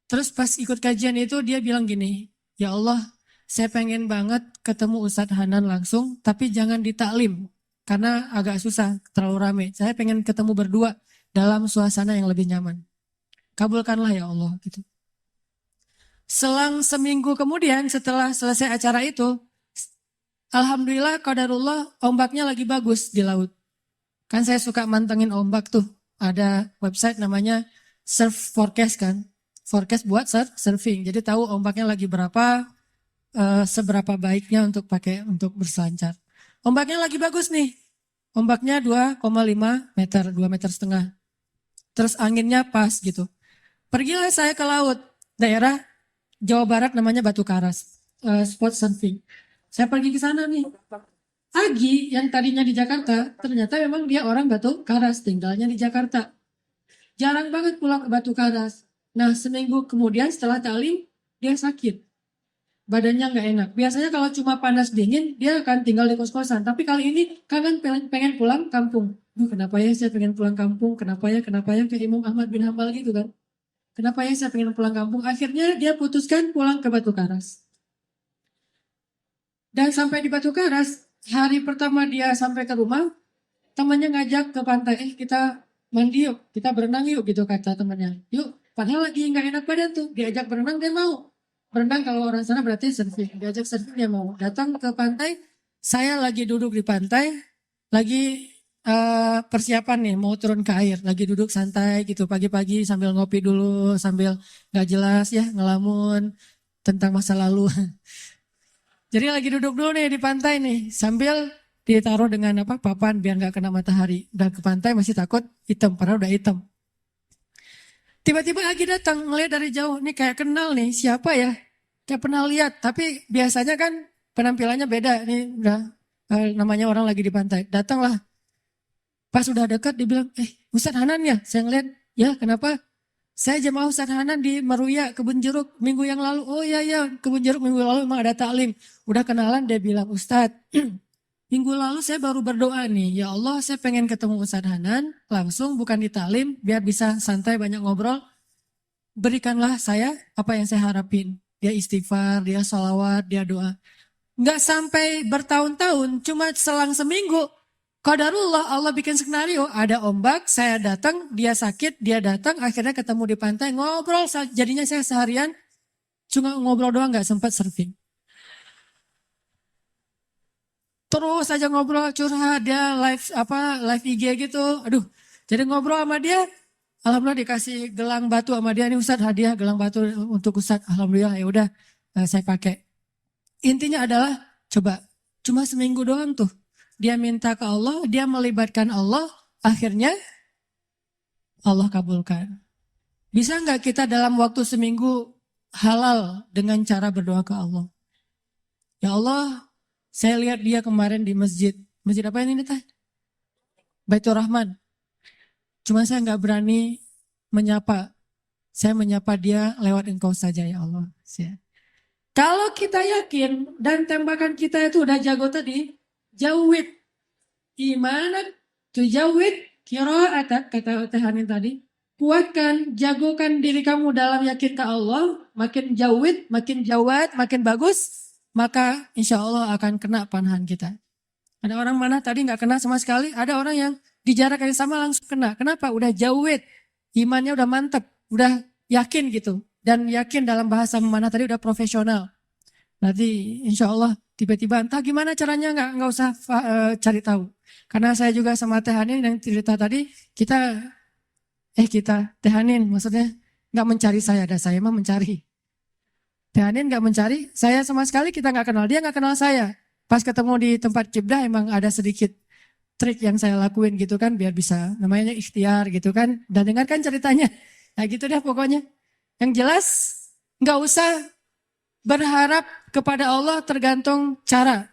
Terus pas ikut kajian itu dia bilang gini, ya Allah, saya pengen banget ketemu Ustadz Hanan langsung, tapi jangan di taklim, karena agak susah, terlalu rame. Saya pengen ketemu berdua dalam suasana yang lebih nyaman. Kabulkanlah ya Allah, gitu. Selang seminggu kemudian setelah selesai acara itu, alhamdulillah, qadarullah, ombaknya lagi bagus di laut. Kan saya suka mantengin ombak tuh. Ada website namanya Surf Forecast kan. Forecast buat surfing. Jadi tahu ombaknya lagi berapa, seberapa baiknya untuk berselancar. Ombaknya lagi bagus nih. Ombaknya 2,5 meter, 2,5 meter. Terus anginnya pas gitu. Pergilah saya ke laut. Daerah Jawa Barat namanya Batu Karas. spot surfing. Saya pergi ke sana nih. Agi yang tadinya di Jakarta, ternyata memang dia orang Batu Karas, tinggalnya di Jakarta. Jarang banget pulang ke Batu Karas. Nah, seminggu kemudian setelah taklim, dia sakit. Badannya nggak enak. Biasanya kalau cuma panas dingin, dia akan tinggal di kos-kosan. Tapi kali ini kangen pengen pulang kampung. Duh, kenapa ya saya pengen pulang kampung? Kenapa ya? Kayak Imam Ahmad bin Hambal gitu kan. Kenapa ya saya pengen pulang kampung? Akhirnya dia putuskan pulang ke Batu Karas. Dan sampai di Batu Karas, hari pertama dia sampai ke rumah, temannya ngajak ke pantai, kita mandi yuk, kita berenang yuk gitu kata temannya. Yuk, padahal lagi nggak enak badan tuh, diajak berenang dia mau. Berenang kalau orang sana berarti surfing, diajak surfing dia mau. Datang ke pantai, saya lagi duduk di pantai, lagi persiapan nih mau turun ke air, lagi duduk santai gitu pagi-pagi sambil ngopi dulu, sambil nggak jelas ya ngelamun tentang masa lalu. Jadi lagi duduk dulu nih di pantai nih, sambil ditaruh dengan papan biar nggak kena matahari. Udah ke pantai masih takut hitam, padahal udah hitam. Tiba-tiba lagi datang, ngeliat dari jauh, nih kayak kenal nih, siapa ya? Kayak pernah lihat, tapi biasanya kan penampilannya beda. Nih udah namanya orang lagi di pantai. Datanglah, pas udah dekat dibilang, Ustadz Hanan ya? Saya ngeliat, ya kenapa? Saya jemaah Ustadz Hanan di Meruya, Kebun Jeruk minggu yang lalu. Oh iya, Kebun Jeruk minggu lalu memang ada taklim. Udah kenalan, dia bilang, Ustadz, minggu lalu saya baru berdoa nih, ya Allah saya pengen ketemu Ustadz Hanan, langsung bukan di taklim, biar bisa santai banyak ngobrol. Berikanlah saya apa yang saya harapin. Dia istighfar, dia sholawat, dia doa. Nggak sampai bertahun-tahun, cuma selang seminggu. Qadarullah Allah bikin skenario, ada ombak, saya datang, dia sakit, dia datang, akhirnya ketemu di pantai, ngobrol, jadinya saya seharian cuma ngobrol doang, nggak sempat surfing. Terus aja ngobrol curhat, dia live IG gitu, aduh, jadi ngobrol sama dia, alhamdulillah dikasih gelang batu sama dia, nih Ustadz hadiah gelang batu untuk Ustadz, alhamdulillah ya udah saya pakai. Intinya adalah coba cuma seminggu doang tuh. Dia minta ke Allah, dia melibatkan Allah, akhirnya Allah kabulkan. Bisa nggak kita dalam waktu seminggu halal dengan cara berdoa ke Allah? Ya Allah, saya lihat dia kemarin di masjid. Masjid apa ini teh? Baitur Rahman. Cuma saya nggak berani menyapa. Saya menyapa dia lewat engkau saja ya Allah. Kalau kita yakin dan tembakan kita itu udah jago tadi, jawid imanak tujawid qira'at kata Teh Hanin tadi, kuatkan, jagokan diri kamu dalam yakin ke Allah, makin jawid, makin jawad, makin bagus, maka insya Allah akan kena panahan kita. Ada orang mana tadi nggak kena sama sekali, ada orang yang di jarak yang sama langsung kena. Kenapa? Udah jawid, imannya udah mantep, udah yakin gitu. Dan yakin dalam bahasa mana tadi udah profesional. Nanti insya Allah tiba-tiba entah gimana caranya nggak usah cari tahu. Karena saya juga sama Teh Hanin yang cerita tadi, kita Teh Hanin maksudnya nggak mencari saya, ada saya mah mencari. Teh Hanin nggak mencari, saya sama sekali kita nggak kenal, dia nggak kenal saya. Pas ketemu di tempat kibdah emang ada sedikit trik yang saya lakuin gitu kan, biar bisa namanya ikhtiar gitu kan. Dan dengarkan ceritanya, nah gitu deh pokoknya. Yang jelas nggak usah berharap kepada Allah tergantung cara.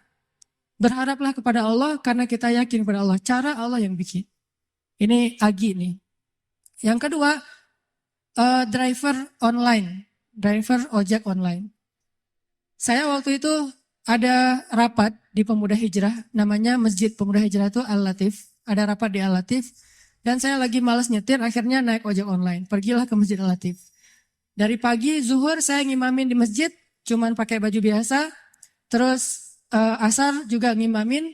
Berharaplah kepada Allah karena kita yakin kepada Allah. Cara Allah yang bikin. Ini Agi nih. Yang kedua, driver online. Driver ojek online. Saya waktu itu ada rapat di Pemuda Hijrah. Namanya Masjid Pemuda Hijrah itu Al-Latif. Ada rapat di Al-Latif. Dan saya lagi malas nyetir, akhirnya naik ojek online. Pergilah ke Masjid Al-Latif. Dari pagi, zuhur saya ngimamin di masjid. Cuman pakai baju biasa, terus asar juga ngimamin.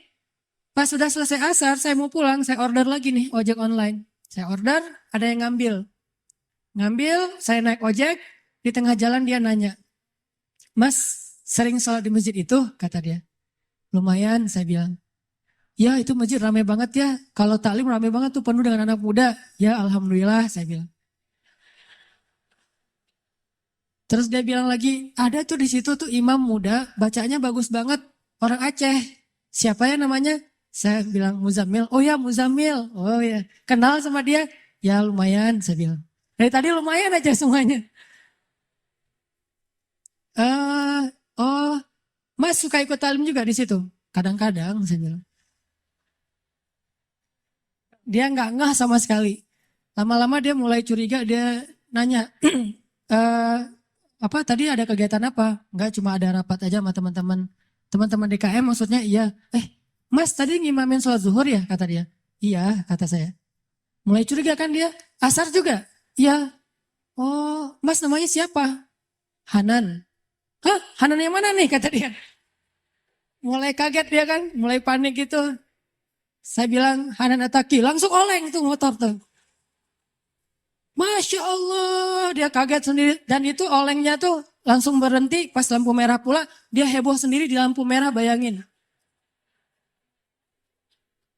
Pas sudah selesai asar, saya mau pulang, saya order lagi nih ojek online. Saya order, ada yang ngambil. Saya naik ojek, di tengah jalan dia nanya, Mas, sering sholat di masjid itu? Kata dia. Lumayan, saya bilang. Ya itu masjid ramai banget ya, kalau taklim ramai banget tuh, penuh dengan anak muda. Ya alhamdulillah, saya bilang. Terus dia bilang lagi, ada tuh di situ tuh imam muda, bacanya bagus banget, orang Aceh. Siapa ya namanya? Saya bilang Muzammil. Oh ya Muzammil. Oh ya, kenal sama dia? Ya lumayan, saya bilang. Dari tadi lumayan aja semuanya. Oh, Mas suka ikut talim juga di situ? Kadang-kadang saya bilang. Dia nggak ngeh sama sekali. Lama-lama dia mulai curiga, dia nanya, eh apa tadi ada kegiatan apa? Nggak, cuma ada rapat aja sama teman-teman. Teman-teman DKM maksudnya iya. Mas tadi ngimamin sholat zuhur ya, kata dia. Iya, kata saya. Mulai curiga kan dia. Asar juga? Iya. Oh, Mas namanya siapa? Hanan. Hah? Hanan yang mana nih, kata dia. Mulai kaget dia kan, mulai panik gitu. Saya bilang Hanan Ataki, langsung oleng tuh motor tuh. Masya Allah, dia kaget sendiri. Dan itu olengnya tuh langsung berhenti pas lampu merah pula. Dia heboh sendiri di lampu merah, bayangin.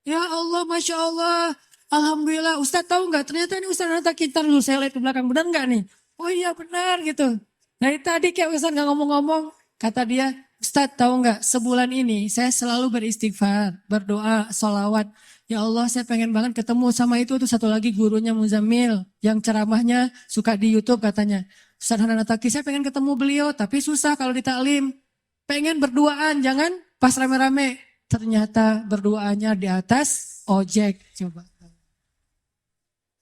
Ya Allah, Masya Allah. Alhamdulillah, Ustadz tahu nggak? Ternyata ini Ustadz Ataki. Ntar dulu saya lihat ke belakang, benar nggak nih? Oh iya benar gitu. Dari tadi kayak Ustadz nggak ngomong-ngomong. Kata dia, Ustadz tahu nggak? Sebulan ini saya selalu beristighfar, berdoa, sholawat. Ya Allah, saya pengen banget ketemu sama itu tuh satu lagi gurunya Muzammil yang ceramahnya suka di YouTube katanya. Ustaz Hanan Ataki, saya pengen ketemu beliau tapi susah kalau di taklim. Pengen berduaan, jangan pas rame-rame. Ternyata berduaannya di atas ojek. Coba.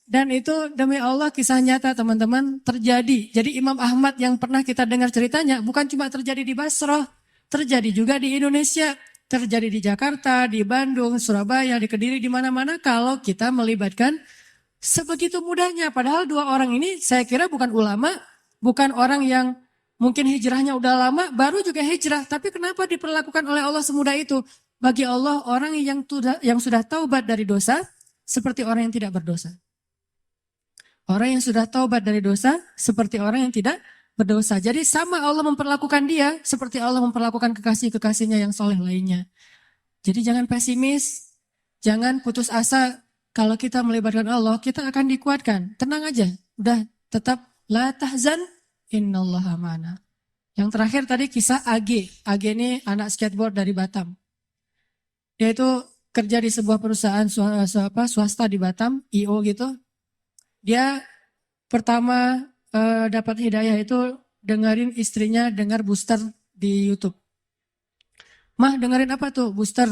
Dan itu demi Allah kisah nyata teman-teman terjadi. Jadi Imam Ahmad yang pernah kita dengar ceritanya bukan cuma terjadi di Basrah. Terjadi juga di Indonesia. Terjadi di Jakarta, di Bandung, Surabaya, di Kediri, di mana-mana kalau kita melibatkan sebegitu mudahnya. Padahal dua orang ini saya kira bukan ulama, bukan orang yang mungkin hijrahnya udah lama, baru juga hijrah. Tapi kenapa diperlakukan oleh Allah semudah itu? Bagi Allah orang yang sudah taubat dari dosa seperti orang yang tidak berdosa. Orang yang sudah taubat dari dosa seperti orang yang tidak berdosa. Jadi sama Allah memperlakukan dia seperti Allah memperlakukan kekasih-kekasihnya yang soleh lainnya. Jadi jangan pesimis, jangan putus asa. Kalau kita melibatkan Allah, kita akan dikuatkan. Tenang aja, udah tetap la tahzan, innallaha ma'ana. Yang terakhir tadi kisah AG. AG ini anak skateboard dari Batam. Dia itu kerja di sebuah perusahaan swasta di Batam, IO gitu. Dia pertama dapat hidayah itu dengerin istrinya dengar booster di YouTube. Mah dengerin apa tuh booster?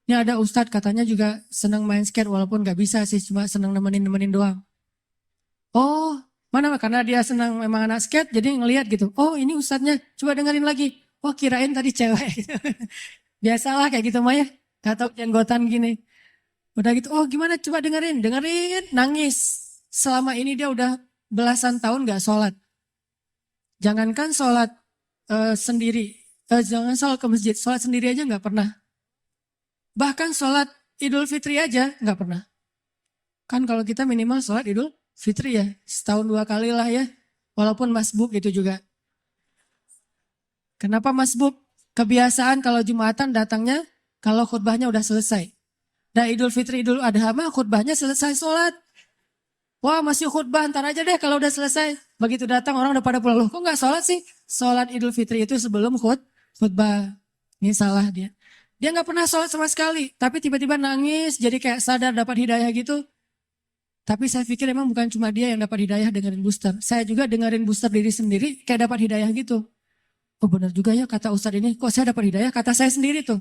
Ini ada Ustadz katanya juga senang main skate walaupun gak bisa sih, cuma senang nemenin doang. Oh, mana karena dia senang memang anak skate jadi ngelihat gitu. Oh ini Ustadznya, coba dengerin lagi. Oh kirain tadi cewek. Biasalah kayak gitu Maya. Gak tau jenggotan gini. Udah gitu, oh gimana coba dengerin, nangis. Selama ini dia udah belasan tahun gak sholat. Jangankan sholat sendiri, jangan sholat ke masjid, sholat sendiri aja gak pernah. Bahkan sholat Idul Fitri aja gak pernah. Kan kalau kita minimal sholat Idul Fitri ya, setahun 2 kali lah ya. Walaupun masbuk itu juga. Kenapa masbuk? Kebiasaan kalau Jumatan datangnya kalau khutbahnya udah selesai. Dan Idul Fitri, Idul Adha mah khutbahnya selesai sholat. Wah masih khutbah, ntar aja deh kalau udah selesai. Begitu datang orang udah pada pulang. Loh kok gak sholat sih? Sholat Idul Fitri itu sebelum khutbah. Ini salah dia. Dia gak pernah sholat sama sekali. Tapi tiba-tiba nangis jadi kayak sadar dapat hidayah gitu. Tapi saya pikir emang bukan cuma dia yang dapat hidayah dengerin booster. Saya juga dengerin booster diri sendiri kayak dapat hidayah gitu. Oh benar juga ya kata Ustadz ini. Kok saya dapat hidayah? Kata saya sendiri tuh.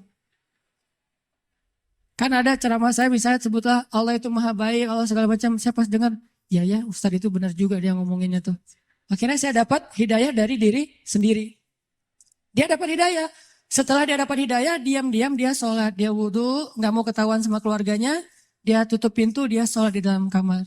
Kan ada ceramah saya misalnya sebutlah Allah itu maha baik, Allah segala macam. Saya pas dengar, ya Ustadz itu benar juga dia ngomonginnya tuh. Akhirnya saya dapat hidayah dari diri sendiri. Dia dapat hidayah. Setelah dia dapat hidayah, diam-diam dia sholat. Dia wudhu, gak mau ketahuan sama keluarganya. Dia tutup pintu, dia sholat di dalam kamar.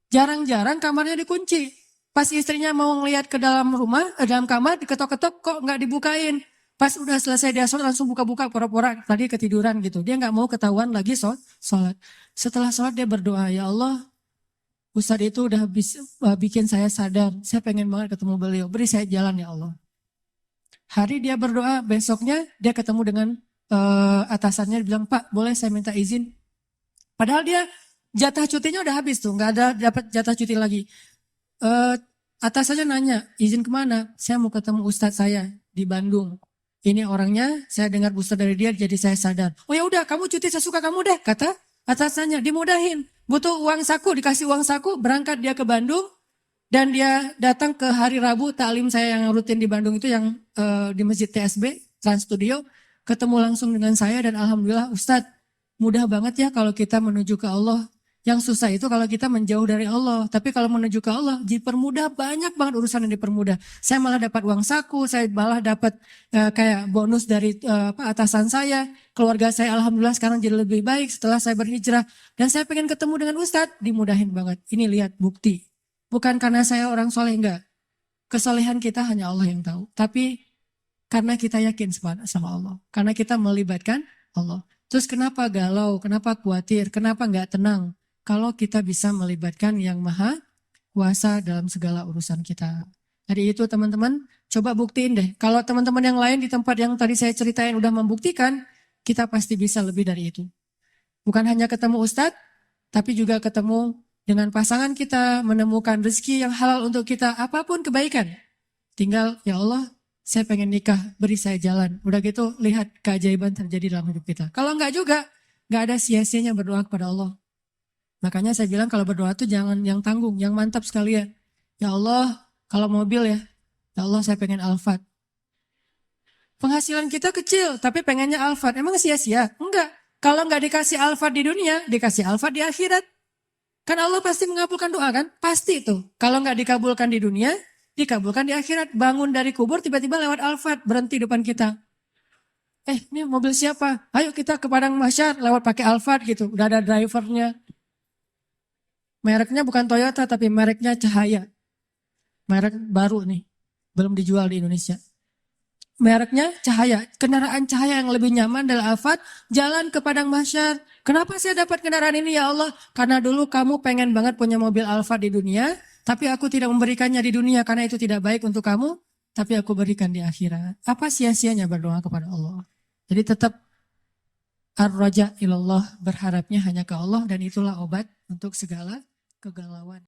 Jarang-jarang kamarnya dikunci. Pas istrinya mau ngelihat ke dalam rumah, dalam kamar, diketok-ketok kok gak dibukain. Pas udah selesai dia sholat langsung buka-buka pura-pura tadi ketiduran gitu. Dia gak mau ketahuan lagi sholat. Setelah sholat dia berdoa, ya Allah Ustadz itu udah bikin saya sadar. Saya pengen banget ketemu beliau. Beri saya jalan ya Allah. Hari dia berdoa, besoknya dia ketemu dengan atasannya. Dia bilang, Pak boleh saya minta izin. Padahal dia jatah cutinya udah habis tuh. Gak ada dapat jatah cuti lagi. Atasannya nanya, izin kemana? Saya mau ketemu Ustadz saya di Bandung. Ini orangnya, saya dengar booster dari dia, jadi saya sadar. Oh ya udah, kamu cuti sesuka kamu deh, kata atasannya. Dimudahin, butuh uang saku, dikasih uang saku, berangkat dia ke Bandung. Dan dia datang ke hari Rabu taklim saya yang rutin di Bandung itu yang di Masjid TSB, Trans Studio. Ketemu langsung dengan saya dan alhamdulillah Ustadz mudah banget ya kalau kita menuju ke Allah. Yang susah itu kalau kita menjauh dari Allah. Tapi kalau menuju ke Allah dipermudah, banyak banget urusan yang dipermudah. Saya malah dapat uang saku, saya malah dapat kayak bonus dari atasan saya. Keluarga saya alhamdulillah sekarang jadi lebih baik setelah saya berhijrah. Dan saya pengen ketemu dengan Ustadz, dimudahin banget. Ini lihat bukti. Bukan karena saya orang soleh, enggak. Kesolehan kita hanya Allah yang tahu. Tapi karena kita yakin sama Allah. Karena kita melibatkan Allah. Terus kenapa galau, kenapa khawatir, kenapa enggak tenang? Kalau kita bisa melibatkan yang maha kuasa dalam segala urusan kita. Jadi itu teman-teman, coba buktiin deh. Kalau teman-teman yang lain di tempat yang tadi saya ceritain udah membuktikan, kita pasti bisa lebih dari itu. Bukan hanya ketemu Ustadz, tapi juga ketemu dengan pasangan kita, menemukan rezeki yang halal untuk kita, apapun kebaikan. Tinggal, ya Allah, saya pengen nikah, beri saya jalan. Udah gitu, lihat keajaiban terjadi dalam hidup kita. Kalau enggak juga, enggak ada sia-sianya berdoa kepada Allah. Makanya saya bilang kalau berdoa tuh jangan yang tanggung, yang mantap sekalian. Ya Allah, kalau mobil ya Allah saya pengen Alphard. Penghasilan kita kecil, tapi pengennya Alphard. Emang sia-sia? Enggak. Kalau enggak dikasih Alphard di dunia, dikasih Alphard di akhirat. Kan Allah pasti mengabulkan doa kan? Pasti itu. Kalau nggak dikabulkan di dunia, dikabulkan di akhirat. Bangun dari kubur tiba-tiba lewat Alphard berhenti depan kita. Ini mobil siapa? Ayo kita ke Padang Mahsyar lewat pakai Alphard gitu. Udah ada drivernya. Mereknya bukan Toyota tapi mereknya Cahaya. Merek baru nih. Belum dijual di Indonesia. Mereknya Cahaya. Kendaraan Cahaya yang lebih nyaman adalah Alphard. Jalan ke Padang Mahsyar. Kenapa saya dapat kendaraan ini ya Allah? Karena dulu kamu pengen banget punya mobil Alphard di dunia. Tapi aku tidak memberikannya di dunia karena itu tidak baik untuk kamu. Tapi aku berikan di akhirat. Apa sia-sianya berdoa kepada Allah? Jadi tetap ar-raja ilallah, berharapnya hanya ke Allah. Dan itulah obat untuk segala kegalauan.